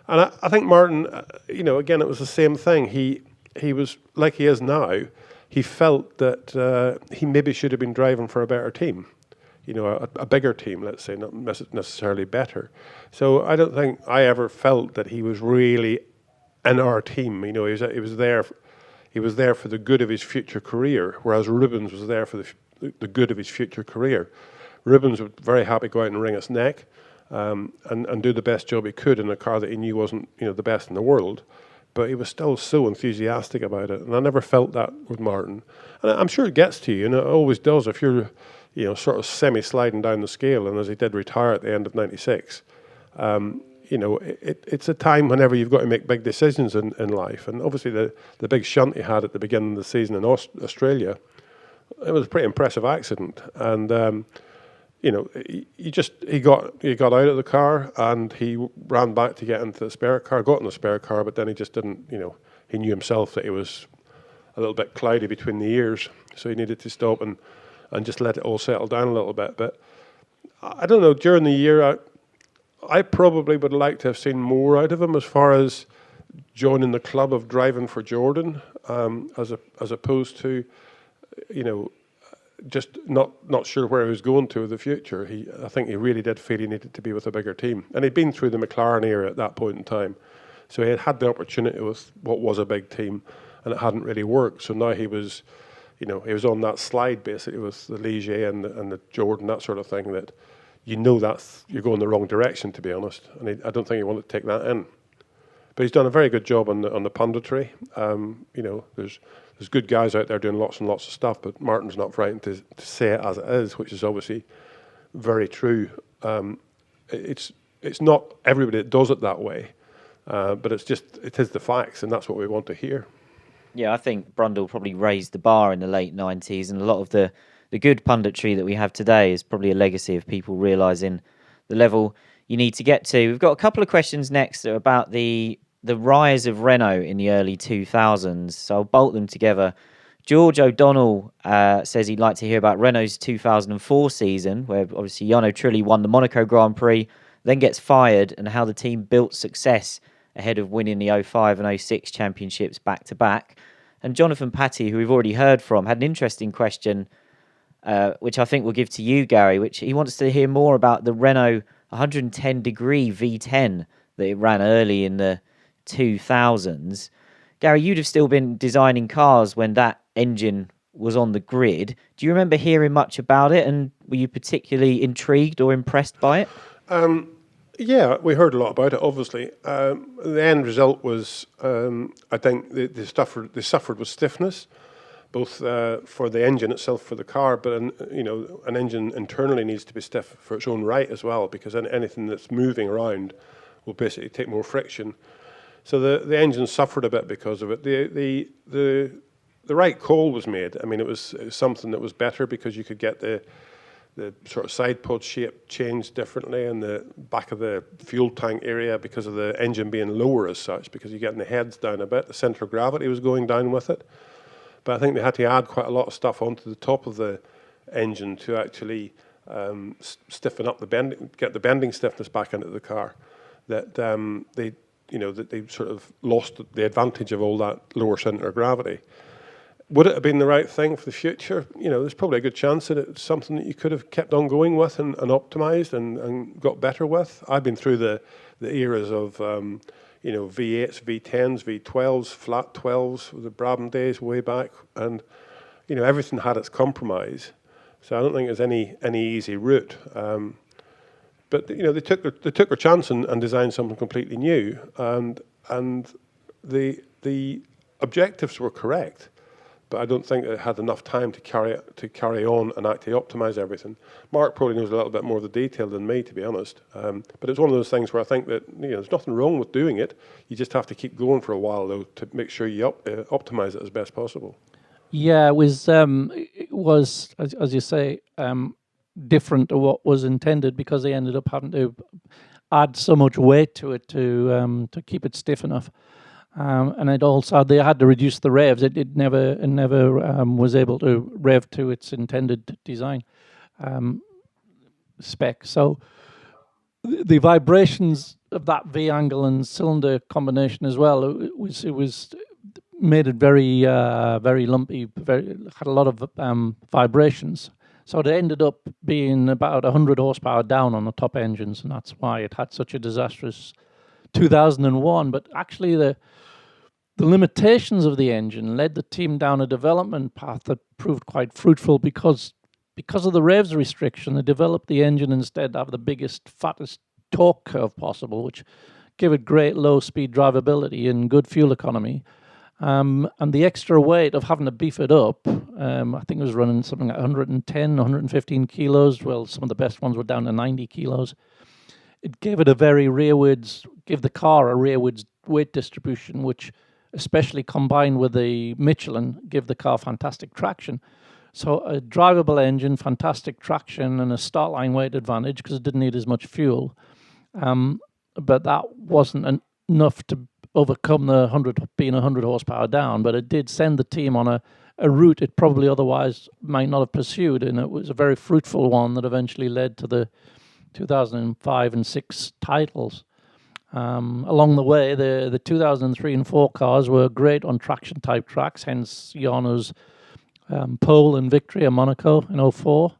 [SPEAKER 3] And I think Martin, again, it was the same thing. He was, like he is now, he felt that he maybe should have been driving for a better team, a bigger team, let's say, not necessarily better. So I don't think I ever felt that he was really in our team. He was there. He was there for the good of his future career, whereas Rubens was there for the good of his future career. Rubens was very happy to go out and wring its neck and do the best job he could in a car that he knew wasn't the best in the world, but he was still so enthusiastic about it. And I never felt that with Martin. And I'm sure it gets to you, and it always does if you're sort of semi-sliding down the scale, and as he did retire at the end of 96. It's a time whenever you've got to make big decisions in life. And obviously the big shunt he had at the beginning of the season in Australia, it was a pretty impressive accident. And, he got out of the car and he ran back to get into the spare car, got in the spare car, but then he just didn't, he knew himself that he was a little bit cloudy between the ears. So he needed to stop and just let it all settle down a little bit. But I don't know, during the year, I probably would like to have seen more out of him as far as joining the club of driving for Jordan, as opposed to, just not sure where he was going to in the future. I think he really did feel he needed to be with a bigger team, and he'd been through the McLaren era at that point in time, so he had the opportunity with what was a big team, and it hadn't really worked. So now he was, he was on that slide basically with the Ligier and the Jordan, that sort of thing, that. That you're going the wrong direction, to be honest, and I don't think he wanted to take that in. But he's done a very good job on the punditry. There's good guys out there doing lots and lots of stuff, but Martin's not frightened to say it as it is, which is obviously very true. It's not everybody that does it that way, but it is the facts, and that's what we want to hear.
[SPEAKER 2] Yeah, I think Brundle probably raised the bar in the late 90s, and a lot of the good punditry that we have today is probably a legacy of people realising the level you need to get to. We've got a couple of questions next about the rise of Renault in the early 2000s, so I'll bolt them together. George O'Donnell says he'd like to hear about Renault's 2004 season, where obviously Jarno Trulli won the Monaco Grand Prix, then gets fired, and how the team built success ahead of winning the 05 and 06 championships back-to-back. And Jonathan Patty, who we've already heard from, had an interesting question, which I think we'll give to you, Gary, which he wants to hear more about the Renault 110-degree V10 that it ran early in the 2000s. Gary, you'd have still been designing cars when that engine was on the grid. Do you remember hearing much about it, and were you particularly intrigued or impressed by it?
[SPEAKER 3] Yeah, we heard a lot about it, obviously. The end result was, I think, they suffered with stiffness, both for the engine itself, for the car, but an engine internally needs to be stiff for its own right as well, because anything that's moving around will basically take more friction. So the engine suffered a bit because of it. The right call was made. I mean, it was something that was better because you could get the sort of side pod shape changed differently, and the back of the fuel tank area, because of the engine being lower as such, because you're getting the heads down a bit, the centre of gravity was going down with it. But I think they had to add quite a lot of stuff onto the top of the engine to actually stiffen up the bending, get the bending stiffness back into the car. That they sort of lost the advantage of all that lower centre of gravity. Would it have been the right thing for the future? There's probably a good chance that it's something that you could have kept on going with and optimised and got better with. I've been through the eras of V8s, V10s, V12s, flat 12s, the Brabham days way back, and everything had its compromise. So I don't think there's any easy route. But they took their chance and designed something completely new, and the objectives were correct. But I don't think it had enough time to carry on and actually optimize everything. Mark probably knows a little bit more of the detail than me, to be honest. But it's one of those things where I think that there's nothing wrong with doing it. You just have to keep going for a while, though, to make sure you optimize it as best possible.
[SPEAKER 4] Yeah, it was as you say, different to what was intended, because they ended up having to add so much weight to it to keep it stiff enough. And it also, they had to reduce the revs. It never was able to rev to its intended design spec. So the vibrations of that V angle and cylinder combination as well, it was made it very lumpy. Had a lot of vibrations. So it ended up being about 100 horsepower down on the top engines, and that's why it had such a disastrous 2001. But actually, the limitations of the engine led the team down a development path that proved quite fruitful, because of the revs restriction. They developed the engine instead to have the biggest, fattest torque curve possible, which gave it great low-speed drivability and good fuel economy. And the extra weight of having to beef it up, I think it was running something like 110, 115 kilos. Well, some of the best ones were down to 90 kilos. It gave it give the car a rearwards weight distribution, which, especially combined with the Michelin, give the car fantastic traction. So a drivable engine, fantastic traction, and a start line weight advantage because it didn't need as much fuel. But that wasn't enough to overcome the being 100 horsepower down, but it did send the team on a route it probably otherwise might not have pursued, and it was a very fruitful one that eventually led to the 2005 and 6 titles. Along the way, the 2003 and 4 cars were great on traction-type tracks, hence Jarno's pole and victory at Monaco in 2004.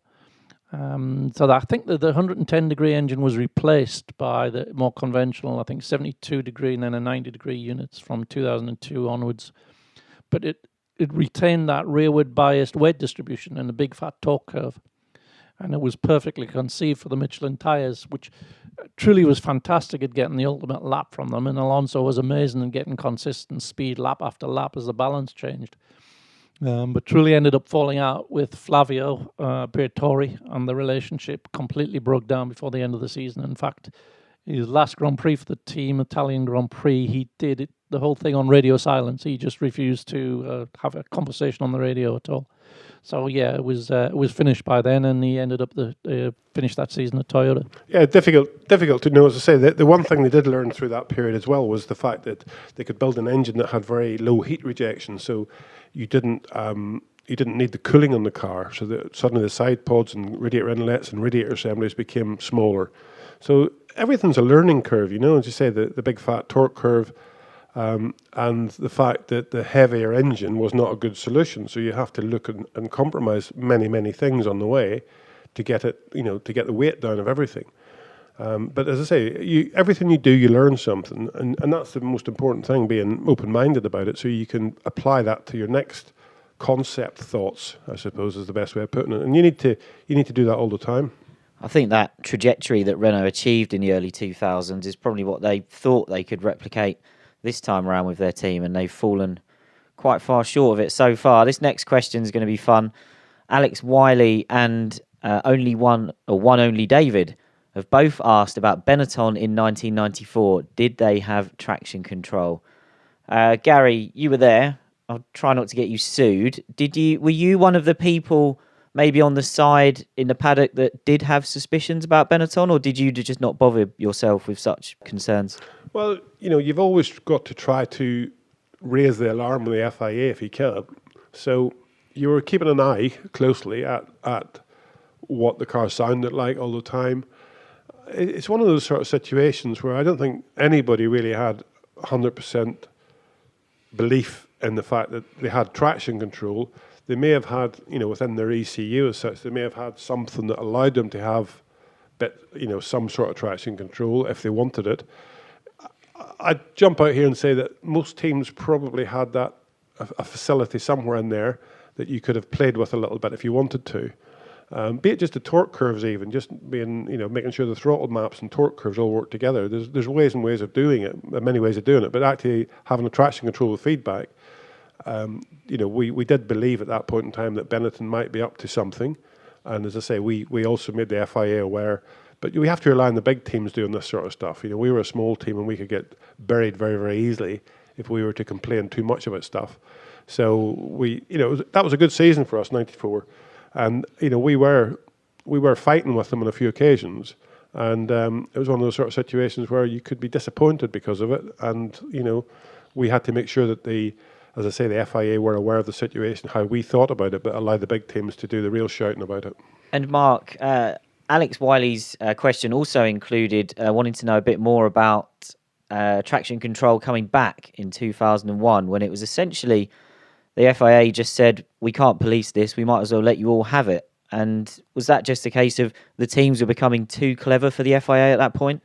[SPEAKER 4] So I think that the 110-degree engine was replaced by the more conventional, I think, 72-degree and then a 90-degree units from 2002 onwards. But it retained that rearward biased weight distribution and a big fat torque curve. And it was perfectly conceived for the Michelin tyres, which truly was fantastic at getting the ultimate lap from them. And Alonso was amazing at getting consistent speed lap after lap as the balance changed. But truly ended up falling out with Flavio Briatore, and the relationship completely broke down before the end of the season. In fact, his last Grand Prix for the team, Italian Grand Prix, he did the whole thing on radio silence. He just refused to have a conversation on the radio at all. So yeah, it was finished by then, and he ended up finished that season at Toyota. Yeah,
[SPEAKER 3] difficult to know. As I say, the one thing they did learn through that period as well was the fact that they could build an engine that had very low heat rejection. So you didn't need the cooling on the car. So that suddenly the side pods and radiator inlets and radiator assemblies became smaller. So everything's a learning curve, as you say, the big fat torque curve. And the fact that the heavier engine was not a good solution, so you have to look and compromise many things on the way to get it, to get the weight down of everything. But as I say, everything you do, you learn something, and that's the most important thing, being open-minded about it, so you can apply that to your next concept thoughts, I suppose, is the best way of putting it. And you need to do that all the time.
[SPEAKER 2] I think that trajectory that Renault achieved in the early 2000s is probably what they thought they could replicate this time around with their team, and they've fallen quite far short of it so far. This next question is going to be fun. Alex Wiley and One Only David have both asked about Benetton in 1994. Did they have traction control? Gary, you were there. I'll try not to get you sued. Were you one of the people maybe on the side in the paddock that did have suspicions about Benetton, or did you just not bother yourself with such concerns?
[SPEAKER 3] Well, you've always got to try to raise the alarm with the FIA if you can. So you were keeping an eye closely at what the car sounded like all the time. It's one of those sort of situations where I don't think anybody really had 100% belief in the fact that they had traction control. They may have had, within their ECU as such, they may have had something that allowed them to have some sort of traction control if they wanted it. I'd jump out here and say that most teams probably had a facility somewhere in there that you could have played with a little bit if you wanted to. Be it just the torque curves even, just being, making sure the throttle maps and torque curves all work together. There's ways and ways of doing it, many ways of doing it, but actually having a traction control with feedback, we did believe at that point in time that Benetton might be up to something. And as I say, we also made the FIA aware. But we have to rely on the big teams doing this sort of stuff. We were a small team and we could get buried very, very easily if we were to complain too much about stuff. So that was a good season for us, 94. And, we were fighting with them on a few occasions. And it was one of those sort of situations where you could be disappointed because of it. And, we had to make sure that the FIA were aware of the situation, how we thought about it, but allow the big teams to do the real shouting about it.
[SPEAKER 2] And Mark, Alex Wiley's question also included wanting to know a bit more about traction control coming back in 2001, when it was essentially the FIA just said, we can't police this, we might as well let you all have it. And was that just a case of the teams were becoming too clever for the FIA at that point?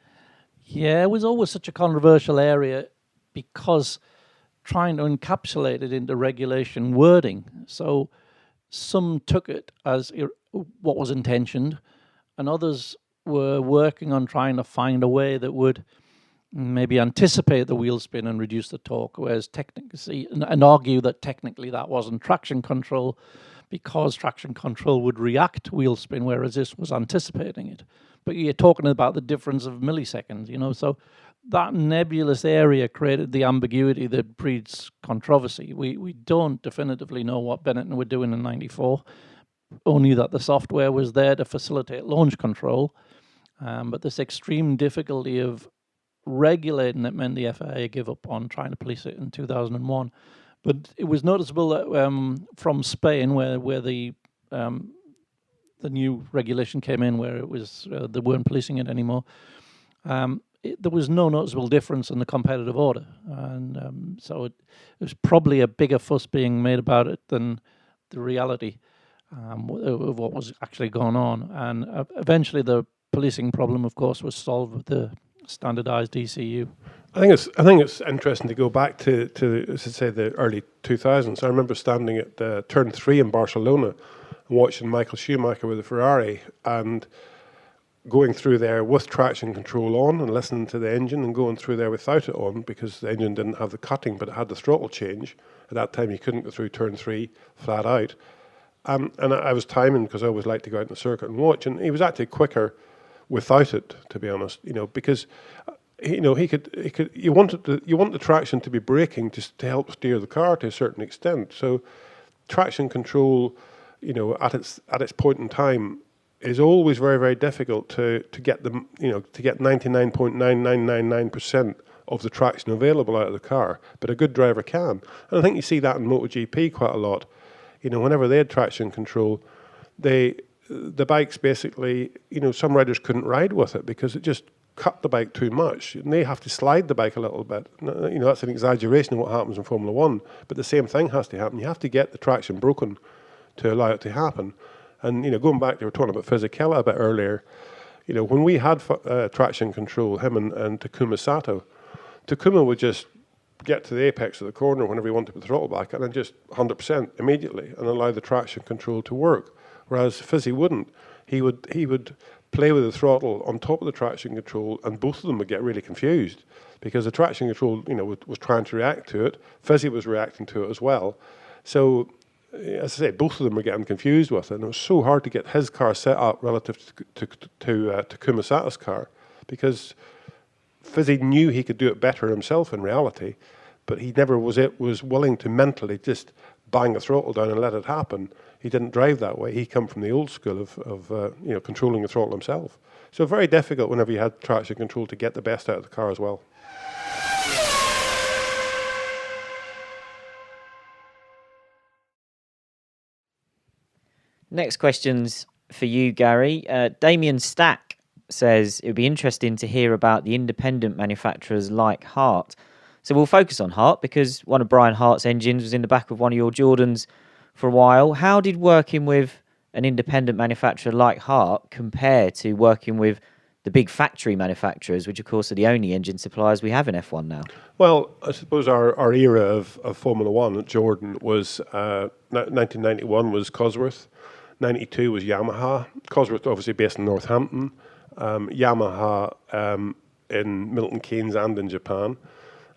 [SPEAKER 4] Yeah, it was always such a controversial area because trying to encapsulate it into regulation wording. So some took it as what was intentioned, and others were working on trying to find a way that would maybe anticipate the wheel spin and reduce the torque, whereas technically, and argue that technically that wasn't traction control because traction control would react to wheel spin, whereas this was anticipating it. But you're talking about the difference of milliseconds, so that nebulous area created the ambiguity that breeds controversy. We don't definitively know what Benetton were doing in 94, only that the software was there to facilitate launch control. But this extreme difficulty of regulating it meant the FIA gave up on trying to police it in 2001. But it was noticeable that from Spain, where the new regulation came in, where it was they weren't policing it anymore, there was no noticeable difference in the competitive order. And so it was probably a bigger fuss being made about it than the reality of what was actually going on. And eventually the policing problem, of course, was solved with the standardized ECU.
[SPEAKER 3] I think it's interesting to go back to say the early 2000s. I remember standing at turn 3 in Barcelona and watching Michael Schumacher with a Ferrari and going through there with traction control on and listening to the engine, and going through there without it on because the engine didn't have the cutting but it had the throttle change. At that time you couldn't go through turn 3 flat out. And I was timing because I always like to go out in the circuit and watch, and he was actually quicker without it, to be honest, because he could you want the traction to be braking just to help steer the car to a certain extent. So traction control, at its point in time is always very, very difficult to get them, to get 99.9999% of the traction available out of the car, but a good driver can. And I think you see that in MotoGP quite a lot. Whenever they had traction control, the bikes basically, some riders couldn't ride with it because it just cut the bike too much, and they have to slide the bike a little bit. That's an exaggeration of what happens in Formula 1, but the same thing has to happen. You have to get the traction broken to allow it to happen. And, going back, they were talking about Fisichella a bit earlier, when we had traction control, him and Takuma Sato, Takuma would just get to the apex of the corner whenever he wanted to put the throttle back and then just 100% immediately and allow the traction control to work. Whereas Fizzy wouldn't. He would play with the throttle on top of the traction control, and both of them would get really confused because the traction control, was trying to react to it. Fizzy was reacting to it as well. So, as I say, both of them were getting confused with it, and it was so hard to get his car set up relative to Kumasata's car, because Fizzy knew he could do it better himself in reality, but he never was willing to mentally just bang the throttle down and let it happen. He didn't drive that way. He come from the old school of controlling the throttle himself. So very difficult whenever you had traction control to get the best out of the car as well.
[SPEAKER 2] Next question's for you, Gary. Damien Stack says it would be interesting to hear about the independent manufacturers like Hart. So we'll focus on Hart because one of Brian Hart's engines was in the back of one of your Jordans for a while. How did working with an independent manufacturer like Hart compare to working with the big factory manufacturers, which of course are the only engine suppliers we have in F1 now?
[SPEAKER 3] Well, I suppose our era of Formula One at Jordan was 1991 was Cosworth, 92 was Yamaha. Cosworth obviously based in Northampton, Yamaha in Milton Keynes and in Japan,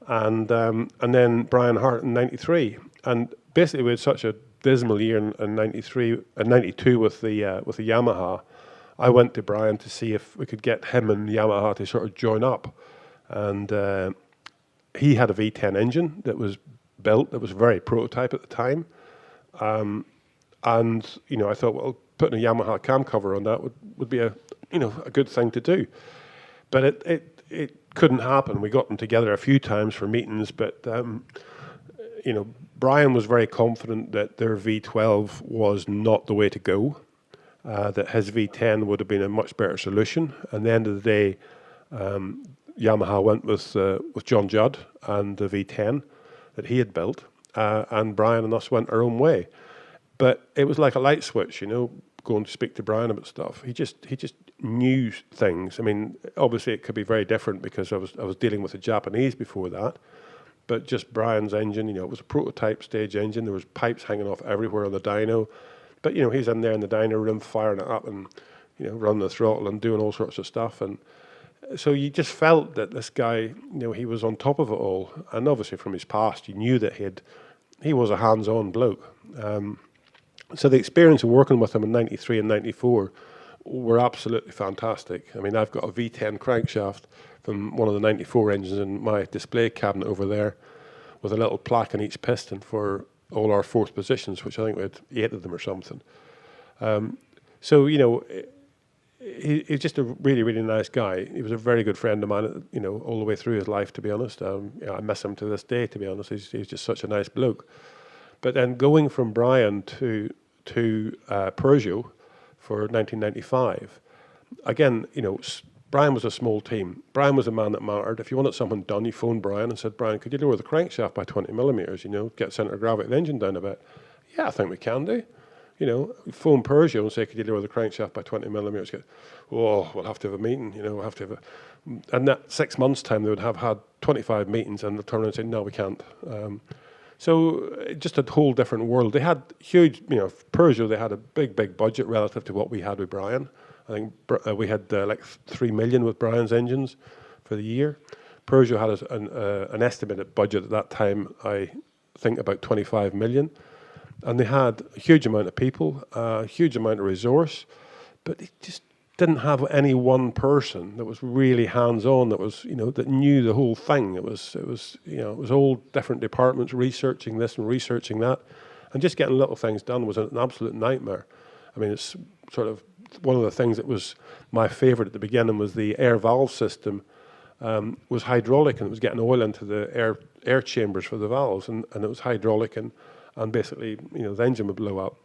[SPEAKER 3] and then Brian Hart in 93. And basically we had such a dismal year in 93 and 92 with the Yamaha. I went to Brian to see if we could get him and Yamaha to sort of join up, and he had a V10 engine that was built that was very prototype at the time, and I thought, well, putting a Yamaha cam cover on that would be a good thing to do, but it couldn't happen. We got them together a few times for meetings, but Brian was very confident that their V12 was not the way to go, that his V10 would have been a much better solution. At the end of the day, Yamaha went with John Judd and the V10 that he had built, and Brian and us went our own way. But it was like a light switch, going to speak to Brian about stuff. He just knew things. I mean, obviously it could be very different because I was dealing with the Japanese before that. But just Brian's engine, it was a prototype stage engine. There was pipes hanging off everywhere on the dyno. But, he's in there in the dyno room firing it up and, running the throttle and doing all sorts of stuff. And so you just felt that this guy, he was on top of it all. And obviously from his past, you knew that he was a hands-on bloke. So the experience of working with him in 93 and 94 were absolutely fantastic. I mean, I've got a V10 crankshaft from one of the 94 engines in my display cabinet over there with a little plaque on each piston for all our fourth positions, which I think we had 8 of them or something. So, he's just a really, really nice guy. He was a very good friend of mine, all the way through his life, to be honest. I miss him to this day, to be honest. He's just such a nice bloke. But then going from Brian to Peugeot for 1995, again, Brian was a small team. Brian was a man that mattered. If you wanted something done, you phoned Brian and said, Brian, could you lower the crankshaft by 20 millimetres, get centre of gravity of the engine down a bit? Yeah, I think we can do. Phone Peugeot and say, could you lower the crankshaft by 20 millimetres? We'll have to have a meeting, we'll have to have and that 6 months' time, they would have had 25 meetings and they'll turn around and say, no, we can't. So just a whole different world. They had huge, Peugeot, they had a big budget relative to what we had with Brian. I think we had like 3 million with Brian's engines for the year. Peugeot had an estimated budget at that time, I think about 25 million. And they had a huge amount of people, a huge amount of resource, but they just didn't have any one person that was really hands-on, that was, that knew the whole thing. It was all different departments researching this and researching that, and just getting little things done was an absolute nightmare. I mean, it's sort of one of the things that was my favourite at the beginning was the air valve system was hydraulic, and it was getting oil into the air chambers for the valves, and it was hydraulic, and basically, the engine would blow up.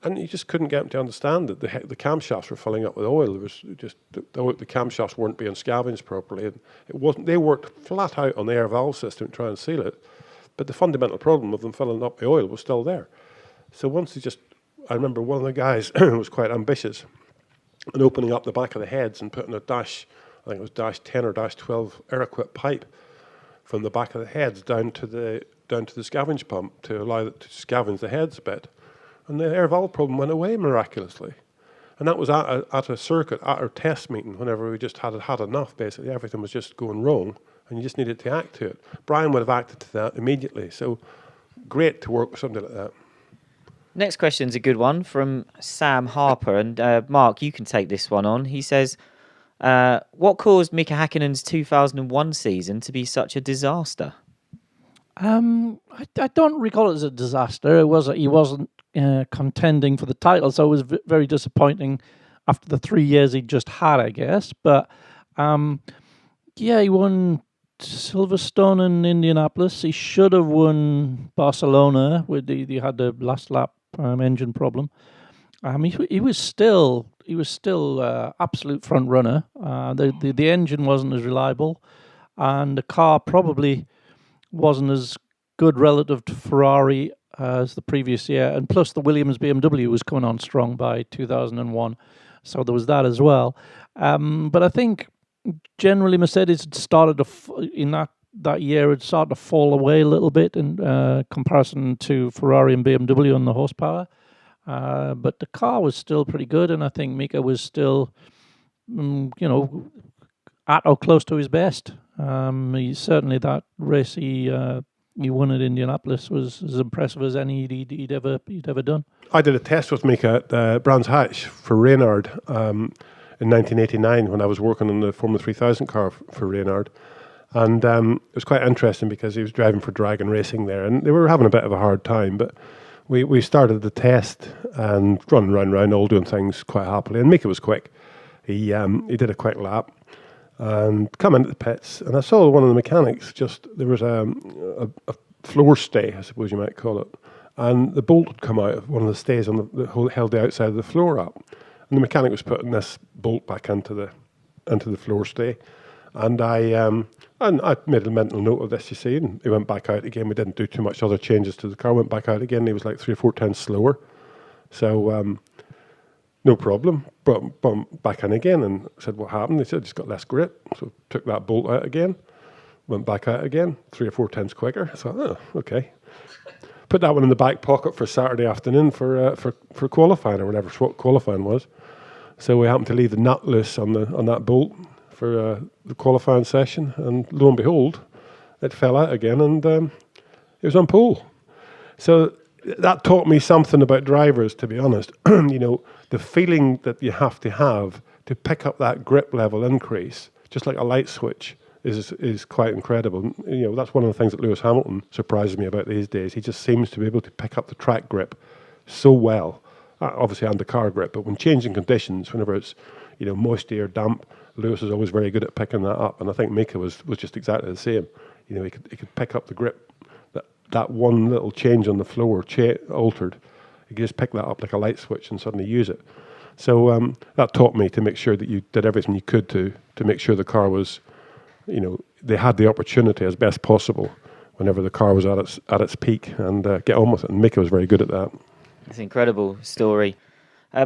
[SPEAKER 3] And you just couldn't get them to understand that the camshafts were filling up with oil. It was just the camshafts weren't being scavenged properly, and it wasn't. They worked flat out on the air valve system to try and seal it, but the fundamental problem of them filling up the oil was still there. So once I remember one of the guys was quite ambitious, and opening up the back of the heads and putting a I think it was dash 10 or dash 12 air-equipped pipe from the back of the heads down to the scavenge pump to allow it to scavenge the heads a bit. And the air valve problem went away miraculously. And that was at a circuit, at our test meeting, whenever we just had enough, basically. Everything was just going wrong, and you just needed to act to it. Brian would have acted to that immediately. So great to work with something like that.
[SPEAKER 2] Next question's a good one from Sam Harper. And Mark, you can take this one on. He says, what caused Mika Hakkinen's 2001 season to be such a disaster?
[SPEAKER 4] I don't recall it as a disaster. He wasn't contending for the title, so it was very disappointing after the 3 years he just had, I guess. But he won Silverstone and Indianapolis. He should have won Barcelona. He had the last lap engine problem. He was still absolute front runner. The engine wasn't as reliable, and the car probably wasn't as good relative to Ferrari as the previous year, and plus the Williams BMW was coming on strong by 2001, so there was that as well. But I think generally Mercedes had started in that year had started to fall away a little bit in comparison to Ferrari and BMW on the horsepower, but the car was still pretty good, and I think Mika was still at or close to his best. He certainly, that race he won at Indianapolis was as impressive as any he'd ever done.
[SPEAKER 3] I did a test with Mika at Brands Hatch for Reynard in 1989 when I was working on the Formula 3000 car for Reynard. And it was quite interesting because he was driving for Dragon Racing there, and they were having a bit of a hard time. But we started the test and running round, all doing things quite happily. And Mika was quick. He did a quick lap and come into the pits. And I saw one of the mechanics, there was a floor stay, I suppose you might call it. And the bolt had come out of one of the stays that held the outside of the floor up. And the mechanic was putting this bolt back into the floor stay. And I made a mental note of this, you see, and he went back out again. We didn't do too much other changes to the car. Went back out again. He was like 3 or 4 tenths slower. So no problem. Brought back in again and said, what happened? He said, just got less grip. So took that bolt out again. Went back out again, 3 or 4 tenths quicker. I thought, oh, okay. Put that one in the back pocket for Saturday afternoon for qualifying or whatever qualifying was. So we happened to leave the nut loose on that bolt for the qualifying session, and lo and behold, it fell out again, and it was on pole. So that taught me something about drivers, to be honest. The feeling that you have to pick up that grip level increase, just like a light switch, is quite incredible. That's one of the things that Lewis Hamilton surprises me about these days. He just seems to be able to pick up the track grip so well, obviously and the car grip, but when changing conditions, whenever it's moisty or damp, Lewis is always very good at picking that up, and I think Mika was just exactly the same. He could pick up the grip. That one little change on the floor altered. You could just pick that up like a light switch and suddenly use it. So that taught me to make sure that you did everything you could to make sure the car was, they had the opportunity as best possible whenever the car was at its peak, and get on with it. And Mika was very good at that.
[SPEAKER 2] It's an incredible story.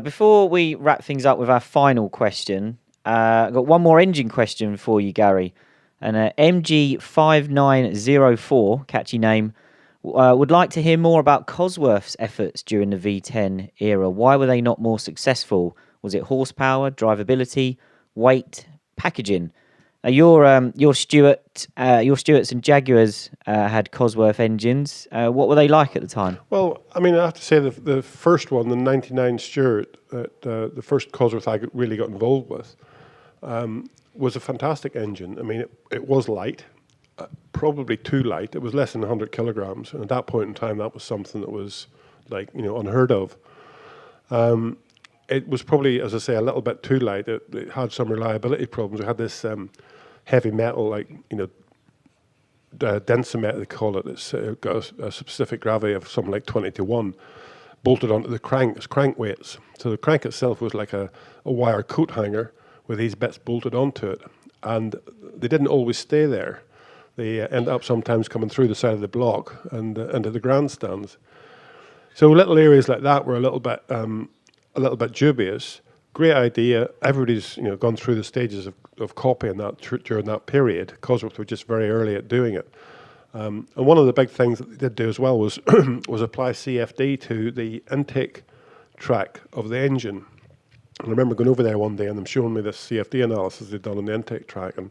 [SPEAKER 2] Before we wrap things up with our final question, I've got one more engine question for you, Gary. And MG5904, catchy name, would like to hear more about Cosworth's efforts during the V10 era. Why were they not more successful? Was it horsepower, drivability, weight, packaging? Your Stuarts and Jaguars had Cosworth engines. What were they like at the time?
[SPEAKER 3] Well, I have to say the first one, the 99 Stuart, the first Cosworth I really got involved with, was a fantastic engine. It was light, probably too light. It was less than 100 kilograms, and at that point in time, that was something that was unheard of. It was probably, as I say, a little bit too light. It had some reliability problems. It had this heavy metal, densimeter they call it. It's got a specific gravity of something like 20-1, bolted onto the crank as crank weights. So the crank itself was like a wire coat hanger with these bits bolted onto it, and they didn't always stay there. They end up sometimes coming through the side of the block and into the grandstands. So little areas like that were a little bit dubious. Great idea. Everybody's gone through the stages of of copying that during that period. Cosworth were just very early at doing it. And one of the big things that they did do as well was was apply CFD to the intake track of the engine. And I remember going over there one day and them showing me this CFD analysis they'd done on the intake track, and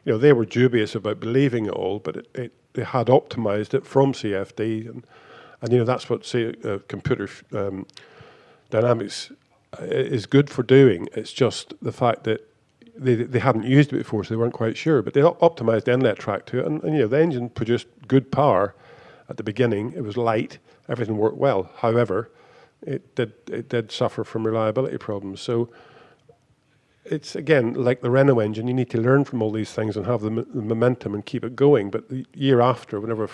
[SPEAKER 3] they were dubious about believing it all, but they had optimized it from CFD, and that's what computer dynamics is good for doing. It's just the fact that they hadn't used it before, so they weren't quite sure. But they optimized the inlet track to it, and the engine produced good power at the beginning. It was light, everything worked well. However, it did suffer from reliability problems. So it's, again, like the Renault engine, you need to learn from all these things and have the momentum and keep it going. But the year after, whenever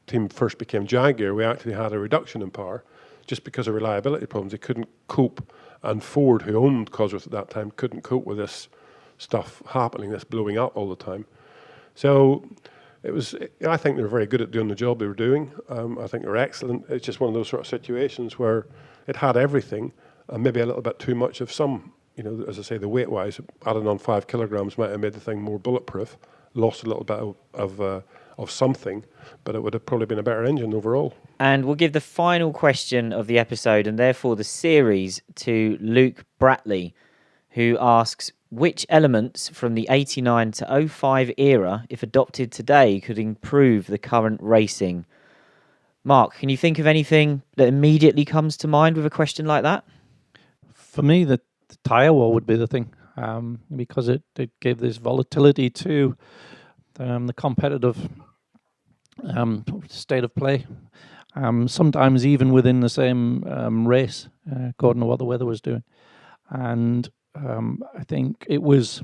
[SPEAKER 3] team first became Jaguar, we actually had a reduction in power just because of reliability problems. They couldn't cope, and Ford, who owned Cosworth at that time, couldn't cope with this stuff happening, this blowing up all the time. So I think they were very good at doing the job they were doing. I think they were excellent. It's just one of those sort of situations where it had everything and maybe a little bit too much of some. As I say, the weight-wise, adding on 5 kilograms might have made the thing more bulletproof, lost a little bit of something, but it would have probably been a better engine overall.
[SPEAKER 2] And we'll give the final question of the episode, and therefore the series, to Luke Bratley, who asks, which elements from the 89 to 05 era, if adopted today, could improve the current racing? Mark, can you think of anything that immediately comes to mind with a question like that?
[SPEAKER 4] For me, the tyre wall would be the thing, because it gave this volatility to the competitive state of play. Sometimes even within the same race, according to what the weather was doing. And I think it was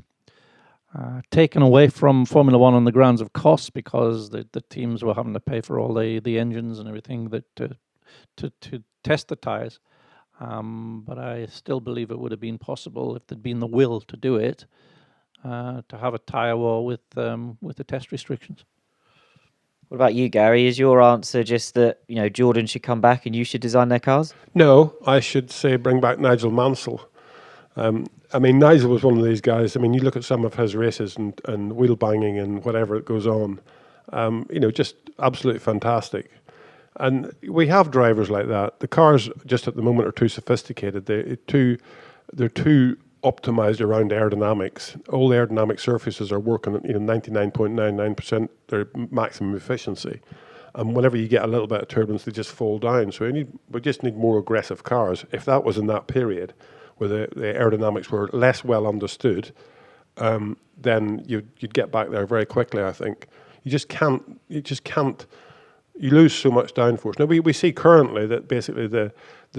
[SPEAKER 4] taken away from Formula One on the grounds of cost, because the teams were having to pay for all the engines and everything that to test the tyres. But I still believe it would have been possible, if there'd been the will to do it, to have a tyre wall with the test restrictions.
[SPEAKER 2] What about you, Gary? Is your answer just that Jordan should come back and you should design their cars?
[SPEAKER 3] No, I should say bring back Nigel Mansell. Nigel was one of these guys. You look at some of his races and wheel banging and whatever it goes on, just absolutely fantastic. And we have drivers like that. The cars just at the moment are too sophisticated. They're too optimized around aerodynamics. All the aerodynamic surfaces are working at 99.99% their maximum efficiency. And whenever you get a little bit of turbulence, they just fall down. So we just need more aggressive cars. If that was in that period where the aerodynamics were less well understood, then you'd get back there very quickly, I think. You just can't. You lose so much downforce. Now, we see currently that basically the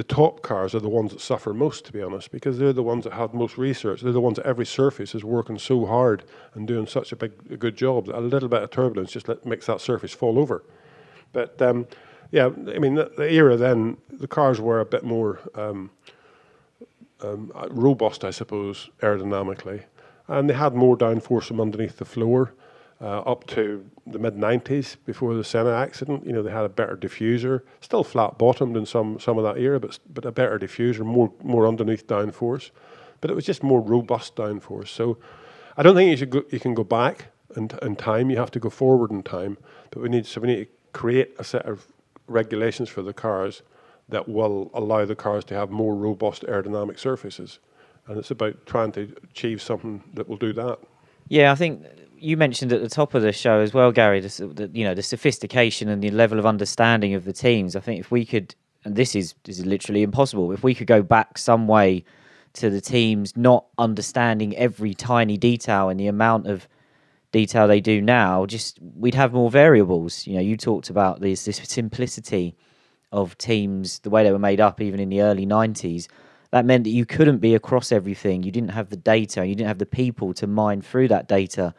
[SPEAKER 3] top cars are the ones that suffer most, to be honest, because they're the ones that have most research. They're the ones that every surface is working so hard and doing such a good job that a little bit of turbulence just makes that surface fall over. But, the era then, the cars were a bit more robust, I suppose, aerodynamically. And they had more downforce from underneath the floor. Up to the mid-90s before the Senna accident, they had a better diffuser, still flat-bottomed in some of that era, but a better diffuser, more underneath downforce. But it was just more robust downforce. So I don't think you can go back in time. You have to go forward in time. But we need to create a set of regulations for the cars that will allow the cars to have more robust aerodynamic surfaces. And it's about trying to achieve something that will do that.
[SPEAKER 2] Yeah, I think you mentioned at the top of the show as well, Gary, the sophistication and the level of understanding of the teams. I think if we could, and this is literally impossible, if we could go back some way to the teams not understanding every tiny detail and the amount of detail they do now, we'd have more variables. You talked about this simplicity of teams, the way they were made up even in the early 90s. That meant that you couldn't be across everything. You didn't have the data. You didn't have the people to mine through that data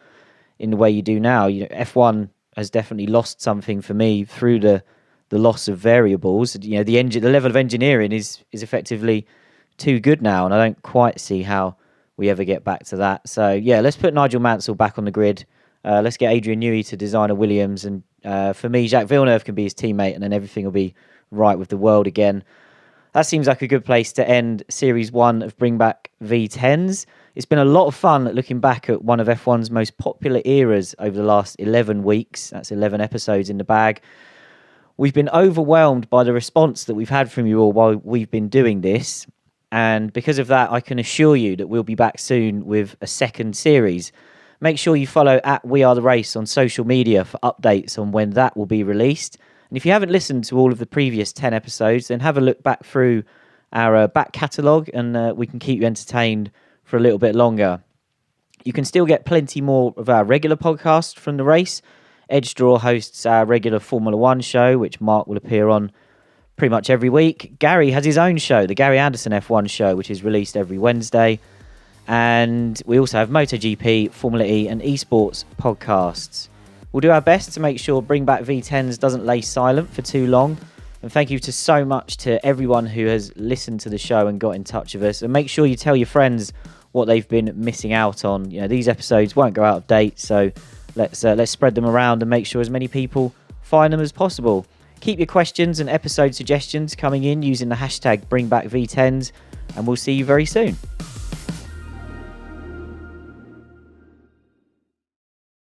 [SPEAKER 2] in the way you do now. F1 has definitely lost something for me through the loss of variables. The level of engineering is effectively too good now, and I don't quite see how we ever get back to that. So yeah, let's put Nigel Mansell back on the grid. Let's get Adrian Newey to design a Williams, and for me, Jacques Villeneuve can be his teammate, and then everything will be right with the world again. That seems like a good place to end Series 1 of Bring Back V10s. It's been a lot of fun looking back at one of F1's most popular eras over the last 11 weeks. That's 11 episodes in the bag. We've been overwhelmed by the response that we've had from you all while we've been doing this. And because of that, I can assure you that we'll be back soon with a second series. Make sure you follow @WeAreTheRace on social media for updates on when that will be released. And if you haven't listened to all of the previous 10 episodes, then have a look back through our back catalogue and we can keep you entertained for a little bit longer. You can still get plenty more of our regular podcast from the race. Edge Draw hosts our regular Formula One show, which Mark will appear on pretty much every week. Gary has his own show, the Gary Anderson F1 show, which is released every Wednesday. And we also have MotoGP, Formula E and esports podcasts. We'll do our best to make sure Bring Back V10s doesn't lay silent for too long. And thank you so much to everyone who has listened to the show and got in touch with us. And make sure you tell your friends what they've been missing out on. You know, these episodes won't go out of date, so let's spread them around and make sure as many people find them as possible. Keep your questions and episode suggestions coming in using the hashtag BringBackV10s, and we'll see you very soon.